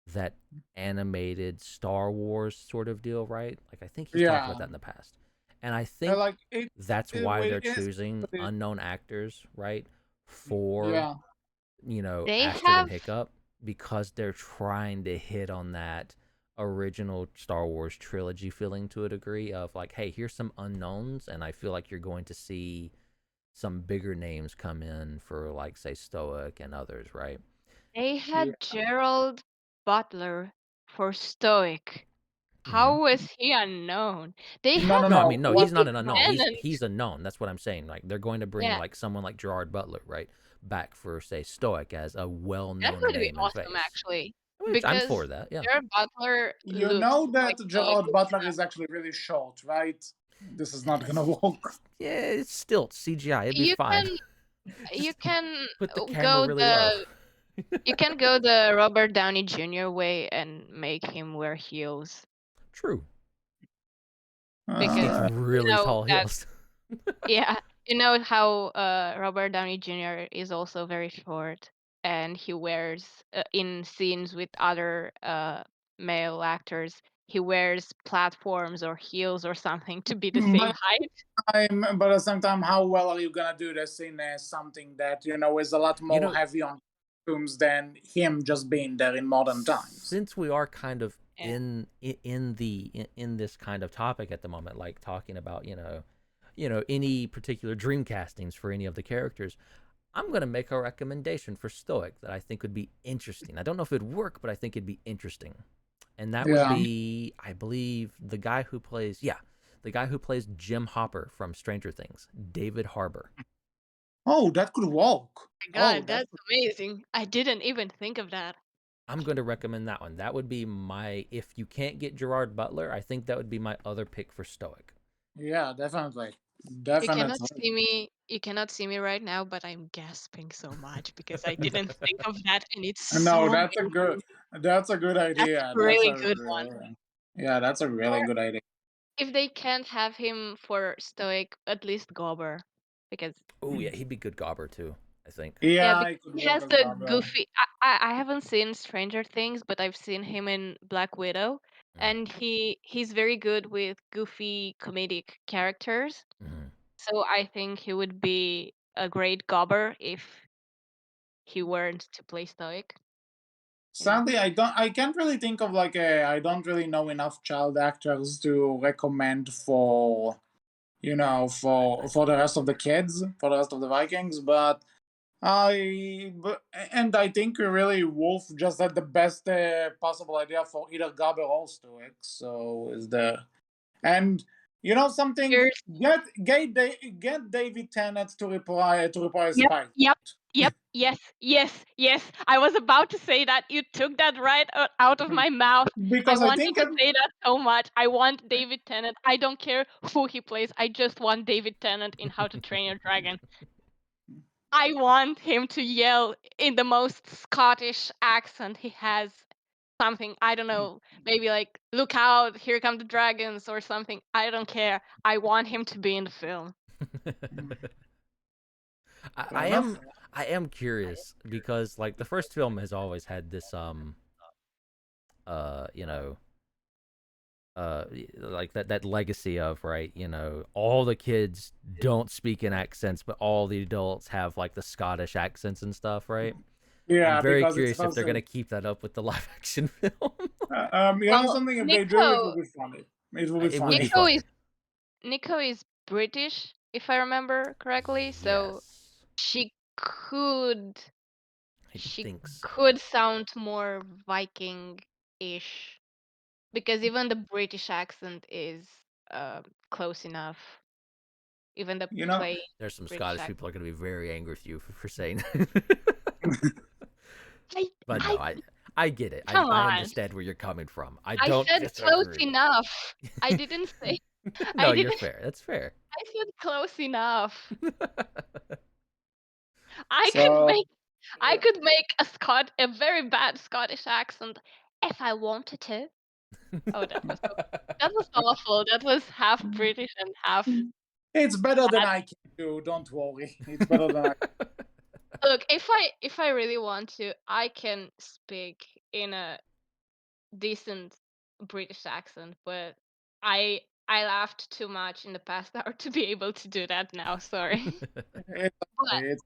that animated Star Wars sort of deal, right? Like I think he's talked about Yeah. that in the past. And I think Like it, that's it, why they're it is. choosing unknown actors, right? For, Yeah. They Astrid and have Hiccup, because they're trying to hit on that original Star Wars trilogy feeling to a degree of like, hey, here's some unknowns, and I feel like you're going to see some bigger names come in for like say Stoic and others, right? they Yeah. had Gerald Butler for Stoic. Mm-hmm. How was he unknown? They No, had no, No, I no. mean no, he's What? not David an unknown. No. He's Tennant. a known. That's what I'm saying. Like they're going to bring Yeah, like someone like Gerard Butler, right, back for say Stoic as a that well-known would be name and awesome face. actually. Which I'm for Because that. Yeah. Gerald Butler You looks know that like Stoic Gerard would Butler have. is actually really short, right? This is not gonna It's, work. yeah, it's still CGI. It'd be You fine. can you Just can put the camera go really low. the Robert Downey Jr. way and make him wear heels True. Just because needs Uh, you really know tall that heels. yeah, you know how Robert Downey Jr. is also very short and he wears in scenes with other male actors, he wears platforms or heels or something to be the same but height. but at the same time, how well are you gonna do this in something that is a lot You more know, heavy on costumes than him just being there in modern times? since we are kind of Yeah. in this kind of topic at the moment, like talking about any particular dream castings for any of the characters, I'm gonna make a recommendation for Stoic that I think would be interesting. I don't know if it'd work, but I think it'd be interesting, and that would Yeah. be, I believe, the guy who plays Jim Hopper from Stranger Things, David Harbour. Oh, that could work. My Oh, God, that's amazing. I didn't even think of that. I'm going to recommend that one. That would be my, if you can't get Gerard Butler, I think that would be my other pick for Stoic. yeah, definitely, You definitely. cannot see me right now, but I'm gasping so much because I didn't think of that and it's No, so amazing. that's a good That's idea. a really good one. Yeah, that's a really Or good idea. if they can't have him for Stoic, at least Gobber. Because Oh yeah, he'd be good Gobber too, I think. yeah, Yeah, because I could he work has as the Gabriel. goofy I haven't seen Stranger Things, but I've seen him in Black Widow and he's very good with goofy comedic characters. Mm-hmm. So I think he would be a great Gobber if he weren't to play Stoic, you know. Sadly, I can't really think of like a. I don't really know enough child actors to recommend for for the rest of the kids, for the rest of the Vikings. And I think really Wolf just had the best possible idea for either Gaber or Stoic. So is there and something Here's get David Tennant to reprise Yep, Spike. yep, yep, yes, yes, yes. I was about to say that. You took that right out of my mouth. I Because I wanted think to say that so much. I want David Tennant. I don't care who he plays. I just want David Tennant in How to Train Your Dragon. I want him to yell in the most Scottish accent he has. Something, I don't know, maybe like, look out, here come the dragons or something. I don't care. I want him to be in the film. I, fair I enough. am I am curious because like the first film has always had this uh you know like that legacy of, right, all the kids don't speak in accents, but all the adults have like the Scottish accents and stuff, right? I'm Yeah, very because it's curious if they're also gonna keep that up with the live action film. Well, something. If they do, it will Nico be funny. It will be It would be funny. Nico funny. is Nico is British, if I remember correctly, so Yes, she could I she think so. could sound more Viking-ish because even the British accent is close enough. Even the You know, plain There's some British Scottish accent. people are gonna be very angry with you for saying. I, But no, I I get it. come I on. understand where you're coming from. I I don't said close disagree. enough. I didn't say. I No, you're didn't. fair. That's fair. I said close enough. I could so make. I could make a very bad Scottish accent if I wanted to. Oh, that was awful. That was half British and half it's better than bad. I can do. Don't worry. It's better than I. Look, if I really want to, I can speak in a decent British accent, but I laughed too much in the past hour to be able to do that now. Sorry. It's, But it's,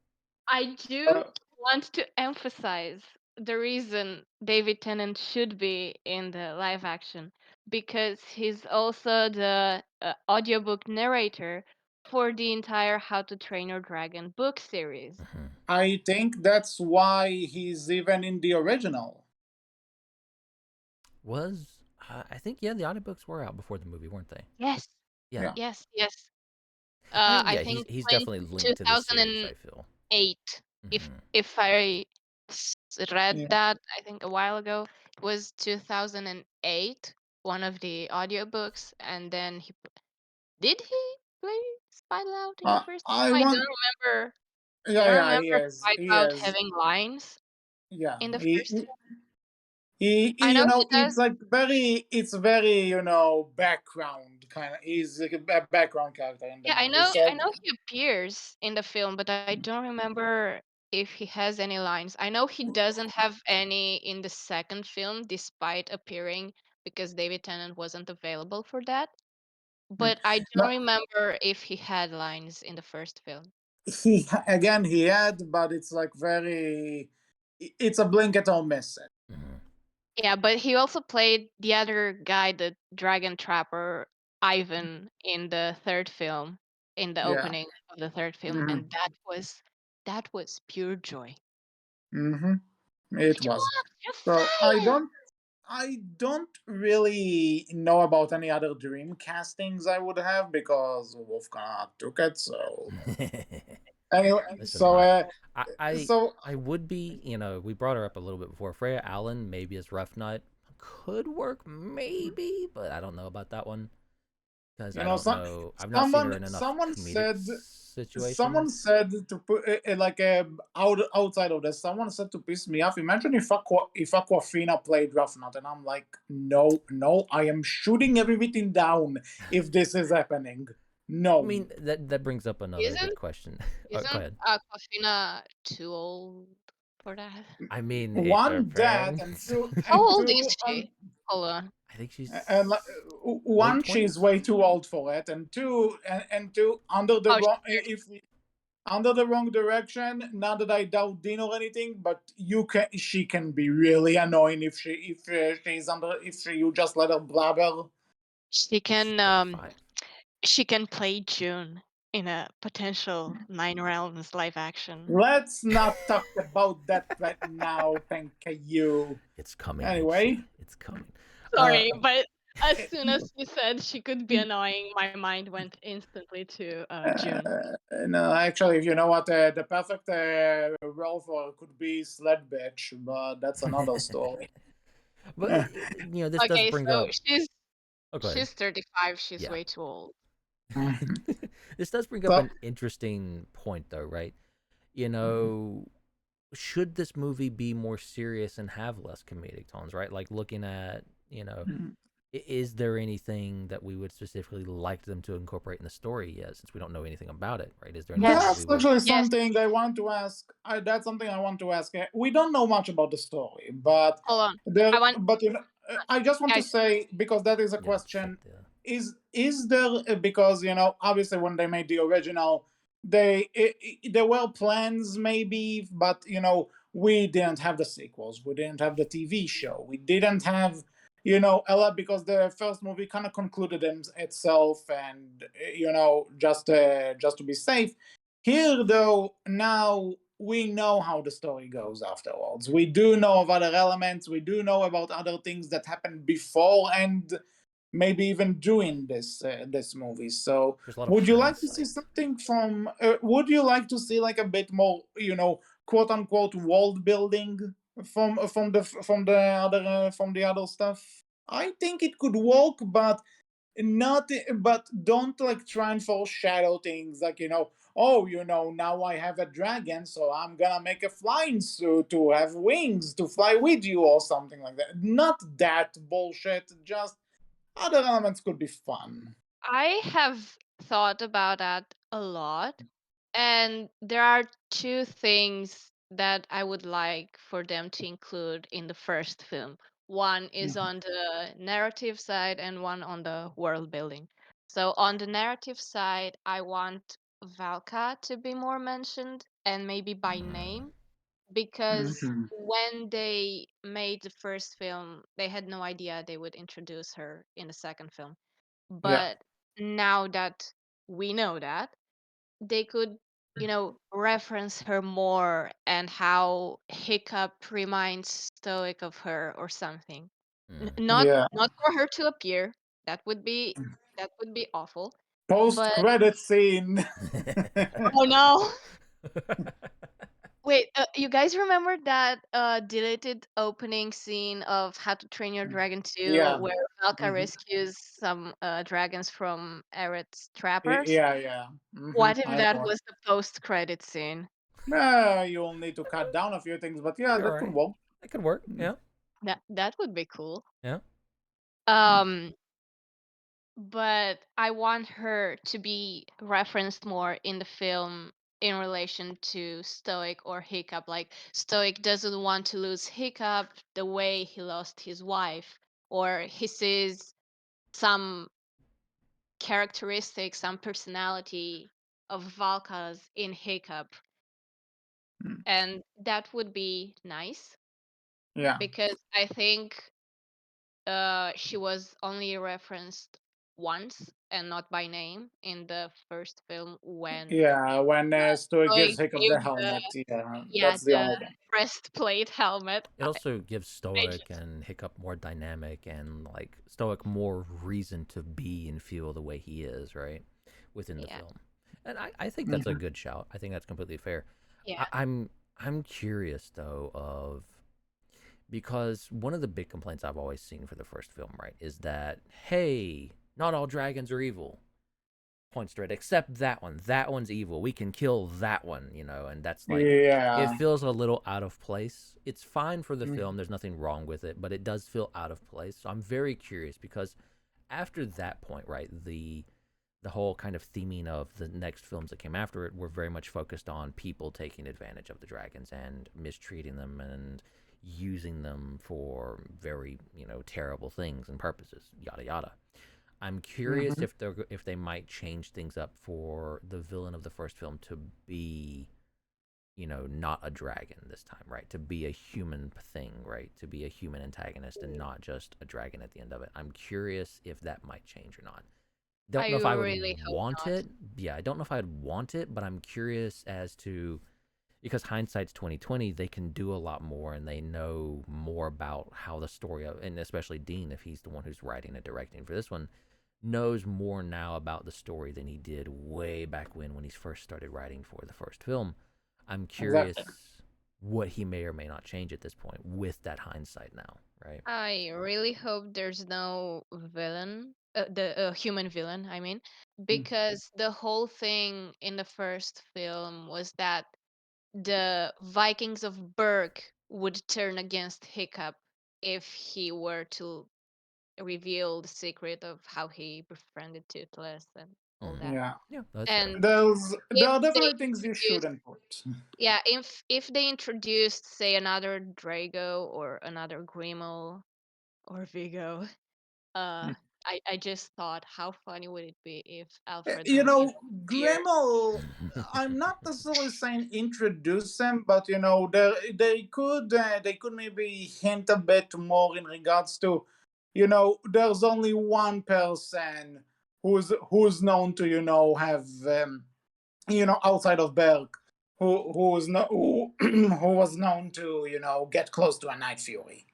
I do uh, want to emphasize the reason David Tennant should be in the live action because he's also the audiobook narrator for the entire How to Train Your Dragon book series. Mhm. I think that's why he's even in the original. Was I think yeah, the audiobooks were out before the movie, weren't they? Yes, Yeah. Yeah. yes. I mean, I yeah, he's think he's 20, definitely linked to the series, I 2008, feel. if Hmm. I read Yeah. that, I think a while ago, it was 2008, one of the audiobooks, and then did he play Spylout in the first I film? I want. don't remember. I Yeah, don't yeah, remember he Spylout is. having lines Yeah, in the first film. I you know know, he does. it's very, you know, background kind of. He's a background character in the Yeah, movie. I So know he appears in the film, but I don't remember if he has any lines. I know he doesn't have any in the second film, despite appearing because David Tennant wasn't available for that. mm, But I no, don't remember if he had lines in the first film. again he had, but it's like very. It's a blink it or miss it. Hmm. Yeah, but he also played the other guy, the dragon trapper Ivan, in the third film, in the Yeah. opening of the third film, Mm-hmm. and that was pure joy. Mm-hmm. It You was. want to So fire? I don't really know about any other dream castings I would have because Wolfgang took it. So anyway, Listen, so I, I, so I would be. We brought her up a little bit before. Freya Allen, maybe as Rough Nut, could work, maybe, but I don't know about that one because you I know, don't know. I've not seen her in enough comedic someone situations. said to put like outside of this. Someone said to piss me off. Imagine if Aquafina played Ruffnut, and I'm like, no, no, I am shooting everything down if this is happening. I No, mean, that brings up another good Isn't question. Oh, go isn't ahead. Aquafina too old for that? I mean, her one that parents. How and old two is she? Hold on. I think and she's late one she's 20s. way too old for it, and two under the Oh, wrong she's if under the wrong direction. Not that I doubt Dean or anything, but she can be really annoying if she's under if you just let her blabber. she She's can 35. she can play June in a potential Nine Realms live action. Let's not talk about that right now. Thank you. It's coming, Anyway, HC. It's coming. Uh, Sorry, but as eh, soon as you said she could be annoying, my mind went instantly to June. no, actually, if you know what, the perfect role for her could be sled bitch, but that's another story. but this does Okay, bring so up. Oh, go ahead. she's 35. She's Yeah. way too old. This does bring up So an interesting point, though, right? You mhm. know, should this movie be more serious and have less comedic tones, right? Like looking at, is there anything that we would specifically like them to incorporate in the story yet, since we don't know anything about it, right? Is there anything that Yes, we That's would? actually yes. something I want to ask. That's something I want to ask. We don't know much about the story, but Hold on. there. I want. But I just want Yeah, to say because that is a Yeah, set question. the. Is there because obviously when they made the original, there were plans maybe, but we didn't have the sequels, we didn't have the TV show, we didn't have a lot because the first movie kind of concluded itself, and just to be safe. Here, though, now we know how the story goes afterwards. We do know of other elements. We do know about other things that happened before and maybe even during this movie. So, There's a lot of would you like to see hindsight. something from? Would you like to see like a bit more, quote unquote, world building from the other stuff? I think it could work, but not but don't like try and foreshadow things like oh now I have a dragon, so I'm gonna make a flying suit to have wings to fly with you or something like that. Not that bullshit, just other elements could be fun. I have thought about that a lot, and there are two things that I would like for them to include in the first film. One is on the narrative side and one on the world building. So on the narrative side, I want Valka to be more mentioned and maybe by Mm, name, because Mhm. when they made the first film, they had no idea they would introduce her in the second film. Yeah, But now that we know that, they could, reference her more and how Hiccup reminds Stoic of her or something. mm. Not yeah. not for her to appear. That would be awful. Post But credit scene. oh no. Wait, you guys remember that deleted opening scene of How to Train Your Dragon 2 Yeah. where Valka Hmm. rescues some dragons from Eret's trappers? Yeah, yeah. What if I that know. was the post-credit scene? You'll need to cut down a few things, but yeah, You're that could right. work. That could work. Mm. Yeah. That would be cool. Yeah. Um, but I want her to be referenced more in the film in relation to Stoic or Hiccup. Like Stoic doesn't want to lose Hiccup the way he lost his wife, or he sees some characteristic, some personality of Valka's in Hiccup, Mm. and that would be nice Yeah. because I think she was only referenced once and not by name in the first film when Yeah, when Stu Zoe gives Hiccup gave the the helmet, yeah, yeah that's the the only thing. breastplate helmet. It also gives I Stoic just and Hiccup more dynamic and like Stoic more reason to be and feel the way he is, right? Within the yeah film. And I think that's a Hmm. good shout. I think that's completely fair. yeah. I'm curious though of because one of the big complaints I've always seen for the first film, right, is that hey, not all dragons are evil. Point straight, except that one. That one's evil. We can kill that one, and that's like it Yeah. feels a little out of place. It's fine for the Mm. film. There's nothing wrong with it, but it does feel out of place. So I'm very curious because after that point, right, the whole kind of theming of the next films that came after it were very much focused on people taking advantage of the dragons and mistreating them and using them for very, terrible things and purposes, yada yada. I'm curious Hmm. if they might change things up for the villain of the first film to be, not a dragon this time, right? To be a human thing, right? To be a human antagonist and not just a dragon at the end of it. I'm curious if that might change or not. Don't I know if I would really hope want not. it. Yeah, I don't know if I'd want it, but I'm curious as to because hindsight's 2020, they can do a lot more and they know more about how the story of, and especially Dean, if he's the one who's writing and directing for this one, knows more now about the story than he did way back when he first started writing for the first film. I'm curious Exactly. what he may or may not change at this point with that hindsight now, right? I really hope there's no villain, the human villain, I mean, Mm. because the whole thing in the first film was that the Vikings of Berk would turn against Hiccup if he were to reveal the secret of how he befriended Toothless and all Mm. that. Yeah. Yeah, that's fair. And There if are they definitely things you introduced, shouldn't put. yeah, if they introduced, say, another Drago or another Grimmel or Vigo, uh, I just thought, how funny would it be if Alfred You Molina know, appeared? Gremmel, I'm not necessarily saying introduce them, but they could maybe hint a bit more in regards to, there's only one person who's known to have outside of Berg who's no who, who was known to get close to a Night Fury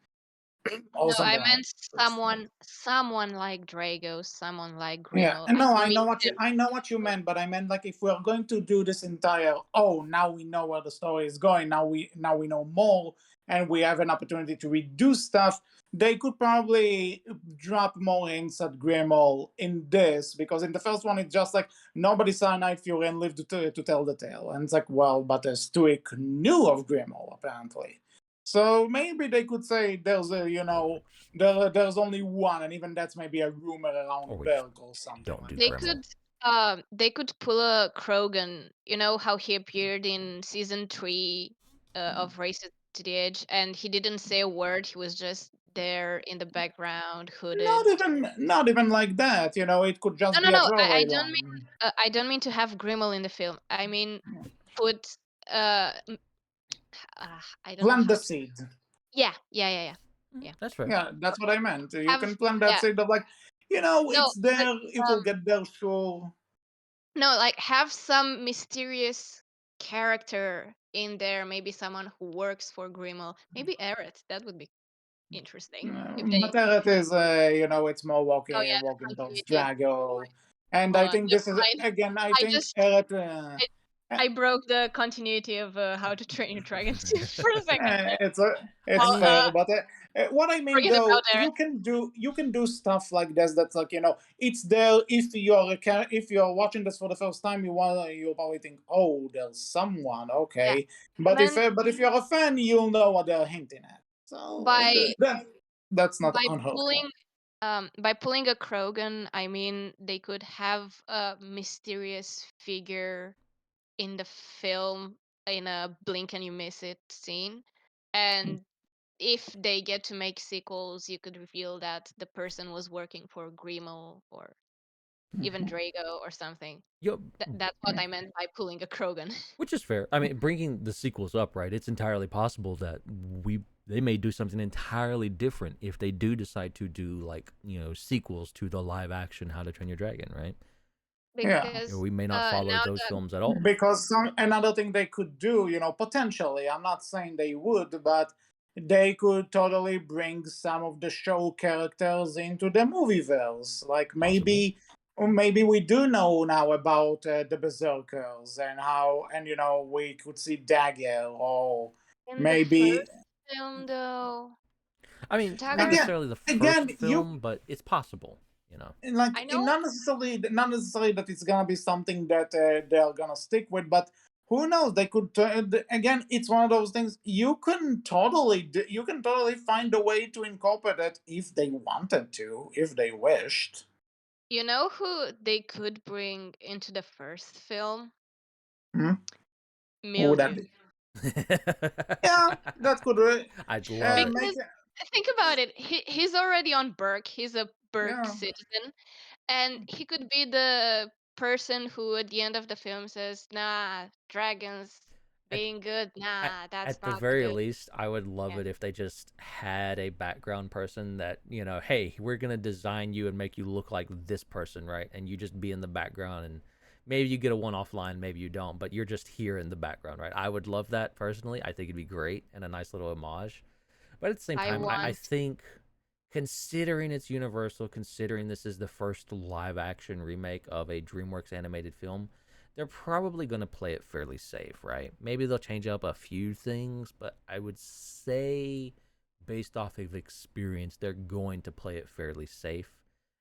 or No, I something like meant that. someone like Drago, someone like Yeah, Grimmel. and I no, don't I mean know what you them. I know what you meant, but I meant like if we're going to do this entire, now we know where the story is going. Now we know more, and we have an opportunity to redo stuff. They could probably drop more hints at Grimoire in this because in the first one it's just like nobody saw Night Fury and lived to tell the tale, and it's like but Stuik knew of Grimoire apparently. So maybe they could say there's a there's only one, and even that's maybe a rumor Or around we just Belk or something don't do like They that. Grimmel. could pull a Krogan. You know how he appeared in season 3 of Race to the Edge, and he didn't say a word. He was just there in the background, Not hooded. even, not even like that. It could No, just no, be a no. throwaway line. I don't mean to have Grimmel in the film. I mean put uh, m- I don't know Plant how the to. seed. Yeah, yeah, yeah, yeah, yeah. That's fair. Yeah, that's what I meant. You Have can plant that yeah. seed of like, No, it's but there. It will um, get there, sure. no, like have some mysterious character in there. Maybe someone who works for Grimmel. Maybe Eret. That would be interesting if they. But that is, it's more Oh yeah, the walking towards continuity. Drago, and Hold I on, think never this is mind. again. I I think just Eret, I, I broke the continuity of How to Train Your Dragon for a second. it's I it's I'll mean, fair, but what I mean forget about though, Eret. you can do stuff like this. That's like, it's there. If you're watching this for the first time, you'll probably think, oh, there's someone, Yeah, okay. and But if then but if you're a fan, you'll know what they're hinting at. So by that's not by unheard of. pulling a Krogan, I mean they could have a mysterious figure in the film in a blink and you miss it scene, and if they get to make sequels, you could reveal that the person was working for Grimo or even Drago or something. yo, That's what I meant by pulling a Krogan. which is fair. I mean, bringing the sequels up, right? It's entirely possible that they may do something entirely different if they do decide to do like sequels to the live action How to Train Your Dragon, right? Yeah. Because We may not follow now those that films at all. Because another thing they could do, potentially, I'm not saying they would, but they could totally bring some of the show characters into the movieverse. Like Possible. maybe we do know now about the Berserkers and how, and we could see Dagger, or in the maybe first film, though, I mean, not Dagger, again, necessarily the first again, film, but it's possible. like I know. not necessarily that it's gonna be something that they're gonna stick with, but who knows, they could again, it's one of those things you can totally find a way to incorporate it if they wanted to, if they wished. You know who they could bring into the first film? Hmm? Who would that Mildew. be? Yeah, that could I'd love it. make Because it. think about it, he's already on Berk. He's a Berk Yeah. citizen, and he could be the person who, at the end of the film, says, "Nah, dragons At, being good. Nah, that's at the not very good." least, I would love Yeah, it if they just had a background person that, hey, we're going to design you and make you look like this person, right? And you just be in the background, and maybe you get a one off line, maybe you don't, but you're just here in the background, right? I would love that personally. I think it'd be great and a nice little homage. But at the same I time, I want. think considering it's Universal, considering this is the first live action remake of a DreamWorks animated film, they're probably going to play it fairly safe, right? Maybe they'll change up a few things, but I would say, based off of experience, they're going to play it fairly safe.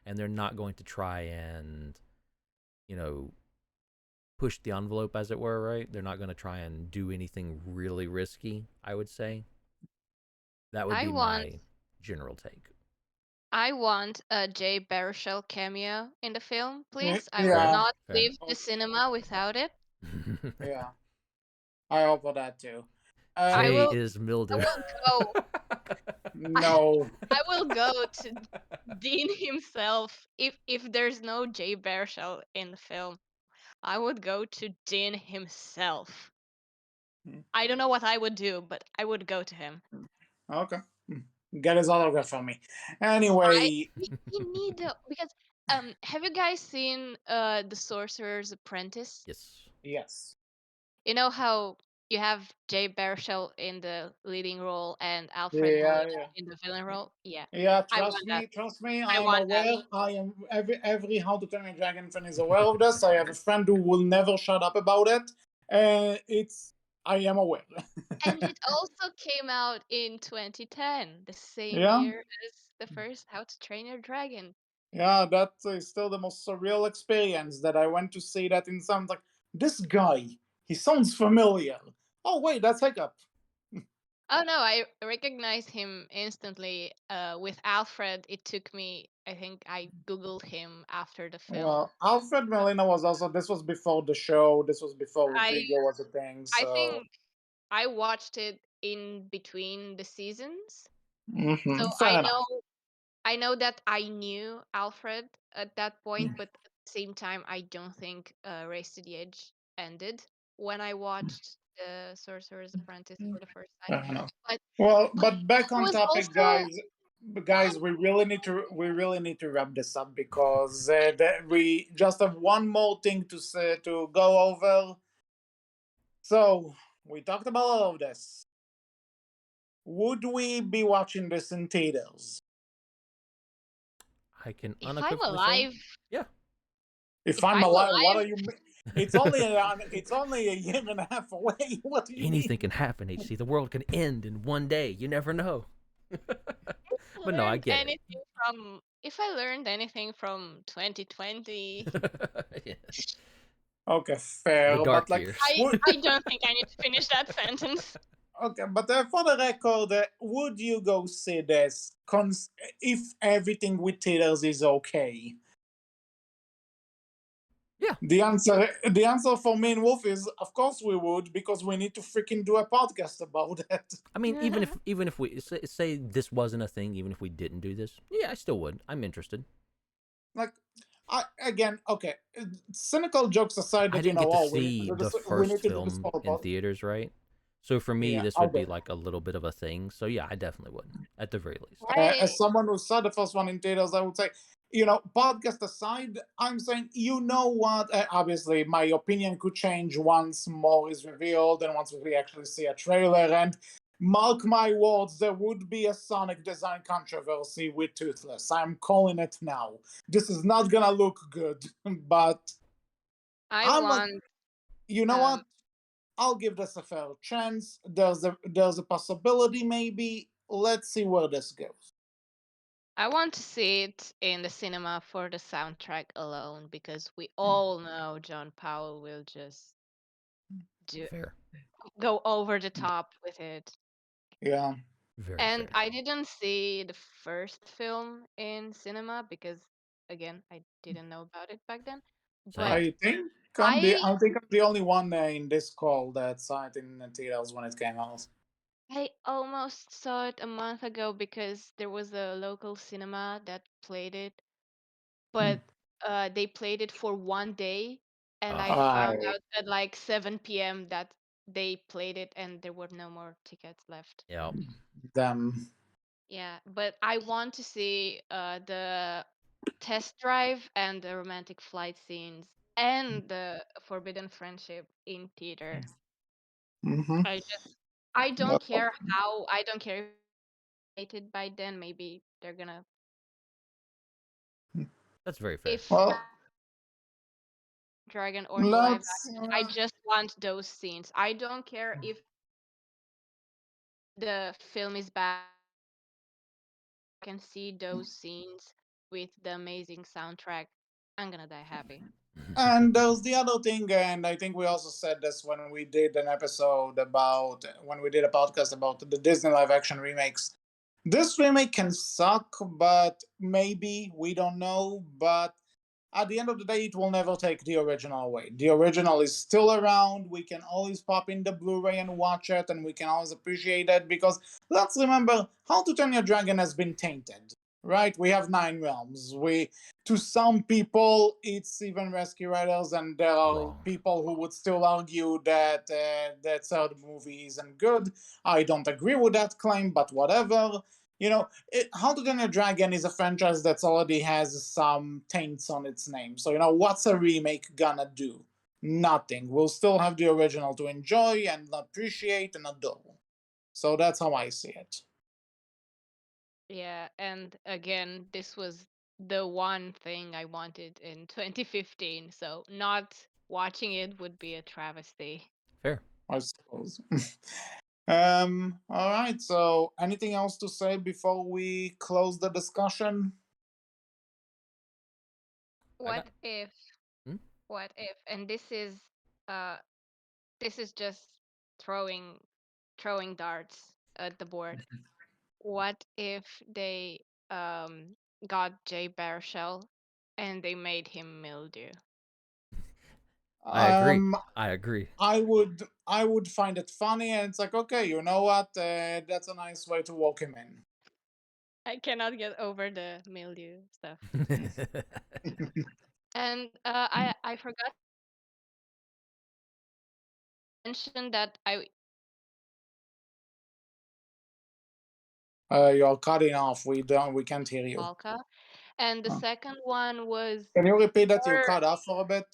And they're not going to try and, you know, push the envelope, as it were, right? They're not going to try and do anything really risky, I would say. That would I be want. my general take. I want a Jay Baruchel cameo in the film, please. I will Fair, Yeah. not fair. leave the cinema without it. Yeah, I hope for that too. I Jay um will. is I Mildew. will go. I, no. I will go to Dean himself. If there's no Jay Baruchel in the film, I would go to Dean himself. I don't know what I would do, but I would go to him. Okay. Get his autograph from me. I Anyway, we need because have you guys seen The Sorcerer's Apprentice? Yes. yes. You know how you have Jay Baruchel in the leading role and Alfred Yeah, Molina yeah. in the villain role? Yeah. Yeah, I want that. trust me, I I am want that. aware. I am every How to Train a Dragon fan is aware of this. I have a friend who will never shut up about it. It's I am aware. And it also came out in 2010, the same Yeah, year as the first How to Train Your Dragon. yeah, that is still the most surreal experience that I went to see that in some like this guy. He sounds familiar. Oh wait, that's Hiccup. Oh no, I recognize him instantly. With Alfred, it took me, I think I Googled him after the film. Well, Alfred Molina was also. This was before the show. This was before I Vigo was a thing. I So think I watched it in between the seasons. So Fair enough. I know that I knew Alfred at that point, but at the same time, I don't think Race to the Edge ended when I watched the Sorcerer's Apprentice for the first time. Fair enough. But Well, but but back there on was topic, also guys. Guys, we really need to wrap this up because we just have one more thing to say to go over. So we talked about all of this. Would we be watching this in theaters? I can if I'm unequivocally say, alive, yeah. If if I'm I'm alive, what are alive, you? It's only a year and a half away. What do you Anything mean? can happen, HC. The world can end in one day. You never know. But no, I learned get it. anything from if I learned anything from 2020, Yeah. Okay, The fair. But dark like, years. I don't think I need to finish that sentence. okay, but for the record, would you go see this if everything with theaters is okay? Yeah. The answer for me and Wolf is, of course we would, because we need to freaking do a podcast about it. I mean, even if we say this wasn't a thing, even if we didn't do this, yeah, I still would. I'm interested. Like, again, okay, cynical jokes aside, I that didn't get to oh, we need to see do the this. We first need to do this film for the in pod. theaters, right? So for me, Yeah, this would be okay. like a little bit of a thing. So yeah, I definitely would, at the very least. I As someone who saw the first one in theaters, I would say, podcast aside, I'm saying, you know what? Obviously, my opinion could change once more is revealed and once we actually see a trailer. And mark my words, there would be a Sonic design controversy with Toothless. I'm calling it now. This is not gonna look good, but I I'm a, want you know um what? I'll give this a fair chance. There's a possibility, maybe. Let's see where this goes. I want to see it in the cinema for the soundtrack alone because we all know John Powell will just do Fair. go over the top with it. Yeah. Very And fair. I didn't see the first film in cinema because again, I didn't know about it back then. Same. But I I think I'm the only one in this call that saw it in the theaters when it came out. I almost saw it a month ago because there was a local cinema that played it, Hmm. but they played it for one day, and I Ah, found I out at like 7 p.m. that they played it and there were no more tickets left. yeah. them. Yeah, but I want to see the test drive and the romantic flight scenes and the forbidden friendship in theater. Hmm. I just I don't care if it's rated by then. Maybe they're gonna That's very fair. if Well, Dragon or the live let's. action. I just want those scenes. I don't care if the film is bad. I can see those scenes with the amazing soundtrack. I'm gonna die happy. And there's the other thing, and I think we also said this when we did an episode about when we did a podcast about the Disney live action remakes. This remake can suck, but maybe we don't know. But at the end of the day, it will never take the original away. The original is still around. We can always pop in the Blu-ray and watch it, and we can always appreciate it because let's remember, How to Train Your Dragon has been tainted, right? We have nine realms. To some people, it's even Rescue Riders, and there are Wrong. people who would still argue that that third movie isn't good. I don't agree with that claim, but whatever. How to Train Your Dragon is a franchise that already has some taints on its name. So, what's a remake gonna do? Nothing. We'll still have the original to enjoy and appreciate and adore. So that's how I see it. Yeah, and again, this was the one thing I wanted in 2015, so not watching it would be a travesty. Fair. I suppose. All right. So, anything else to say before we close the discussion? I got. What if, Hmm? and uh this is just throwing throwing darts at the board. What if they got Jay Baruchel and they made him Mildew? I agree. Um, I agree. I would find it funny, and it's like, okay, you know what? That's a nice way to walk him in. I cannot get over the mildew stuff. And I forgot to mention that I You're cutting off. We can't hear you. Valka, and the second one was Can you repeat that? You more. cut off for a bit.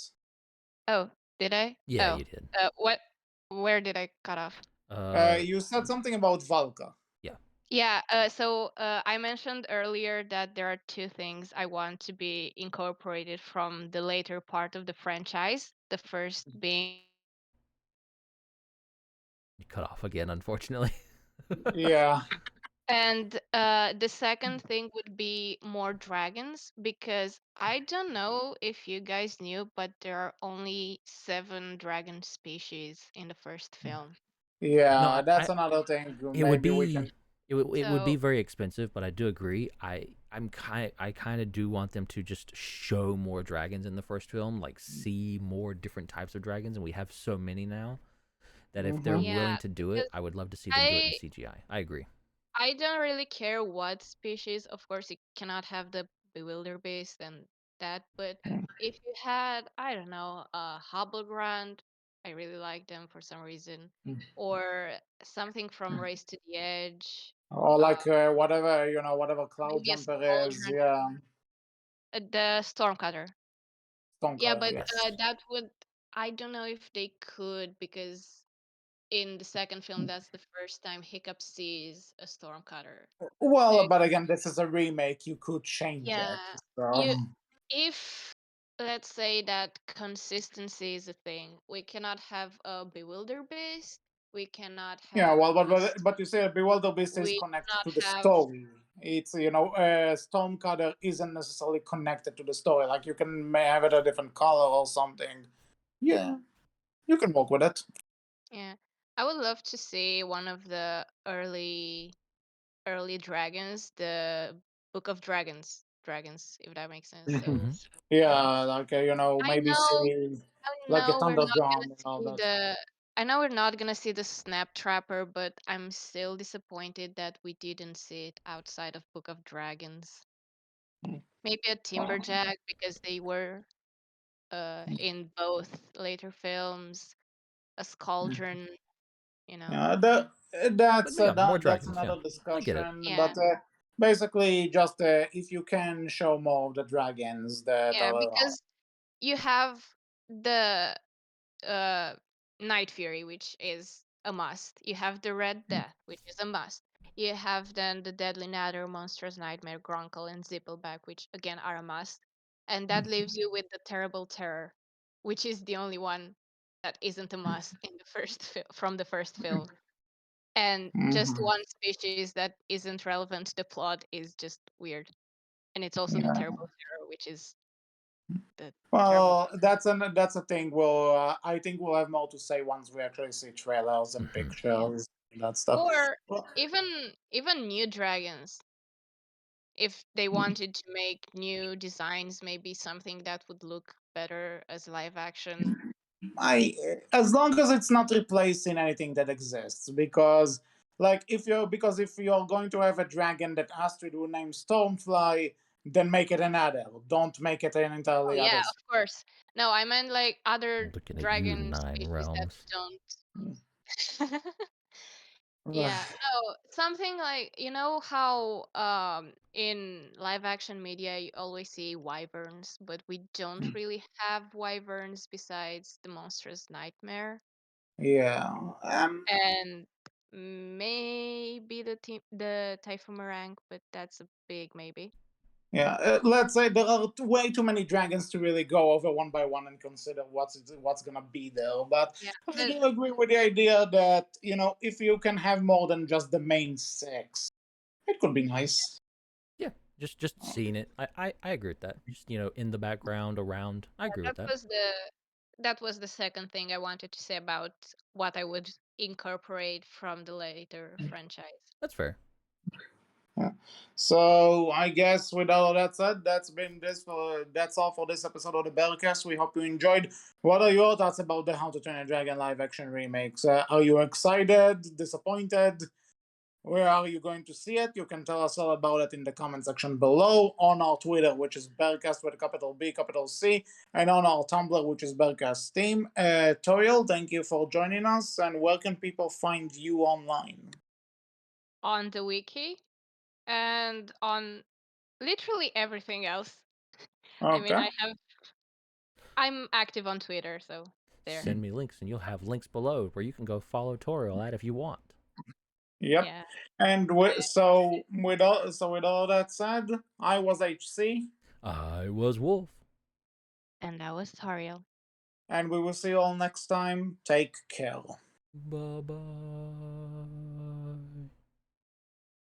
Oh, did I? Yeah, Oh, you did. what? Where did I cut off? You said something about Valka. Yeah. Yeah. So I mentioned earlier that there are two things I want to be incorporated from the later part of the franchise. The first being You cut off again, unfortunately. Yeah. And the second thing would be more dragons, because I don't know if you guys knew, but there are only 7 dragon species in the first film. No, Yeah, that's another thing. it would Maybe we can. be it would be So very expensive, but I do agree. I kind of do want them to just show more dragons in the first film, like see more different types of dragons, and we have so many now that if they're Mhm. yeah, willing to do it, because I would love to see them do it in I CGI. I agree. I don't really care what species. Of course, you cannot have the bewilder beast and that, but if you had, I don't know, a Hobblegrunt, I really like them for some reason, or something from Race to the Edge, Or uh, like whatever whatever cloud maybe a jumper is. Cauldron, Yeah, the Stormcutter. Yeah, Stonecutter. but Yes. that would, I don't know if they could, because in the second film, that's the first time Hiccup sees a Stormcutter. Well, They but again, this is a remake. You could change Yeah, it. So. you if let's say that consistency is a thing, we cannot have a bewilder beast, we cannot Yeah, have well, but a but you say Bewilder Beast is we connected cannot to the have story. It's Stormcutter isn't necessarily connected to the story. Like you can may have it a different color or something. Yeah, you can work with it. yeah. I would love to see one of the early dragons, the Book of Dragons, if that makes sense. So Hmm. Yeah, like I maybe know see I like a know we're not Thunderdrum gonna and all see that. the I know we're not gonna see the Snap Trapper, but I'm still disappointed that we didn't see it outside of Book of Dragons. Mm. Maybe a Well, Timberjack, because they were in both later films, a Cauldron, you know. yeah, But yeah, more that's dragons. Yeah, another I get it. discussion. Yeah. But basically, just if you can show more of the dragons that Yeah, are around. because you have the uh Night Fury, which is a must. You have the Red Death, which is a must. You have then the Deadly Nadder, Monstrous Nightmare, Grunkle, and Zippleback, which again are a must. And that leaves you with the Terrible Terror, which is the only one that isn't a must in the from the first film. And just Hmm. one species that isn't relevant to the plot is just weird. And it's also the Yeah. Terrible Terror, which is the terrible. Well, that's a thing. I think we'll have more to say once we actually see trailers and Hmm. pictures and that stuff. Or Well, even new dragons, if they wanted to make new designs, maybe something that would look better as live action. I as long as it's not replacing anything that exists, because if you're going to have a dragon that Astrid will name Stormfly, then make it an adder. Don't make it an Oh entirely yeah, other. of course. No, I meant like other Looking at you, dragon Nine species that Realms. don't. Yeah, no, something like, how in live action media you always see wyverns, but we don't really have wyverns besides the Monstrous Nightmare Yeah. and maybe the Typhomerang, but that's a big maybe. Yeah, let's say there are way too many dragons to really go over one by one and consider what's gonna be there. But Yeah, I but do agree with the idea that if you can have more than just the main six, it could be nice. Yeah, just seeing it. I agree with that. Just in the background, around. I agree that with that. was the second thing I wanted to say about what I would incorporate from the later franchise. That's fair. Yeah. So I guess with all of that said, that's all for this episode of the Berkcast. We hope you enjoyed. What are your thoughts about the How to Train a Dragon live action remakes? Are you excited? Disappointed? Where are you going to see it? You can tell us all about it in the comment section below, on our Twitter, which is Berkcast with a capital B, capital C, and on our Tumblr, which is Berkcast Team. Tauriel, thank you for joining us, and where can people find you online? On the wiki and on literally everything else. I mean, Okay. I'm active on Twitter, so there. Send me links, and you'll have links below where you can go follow Tauriel at if you want. Yep. Yeah. And with all that said, I was HC, I was Wolf. And that was Tauriel. and we will see you all next time. Take care. Bye bye.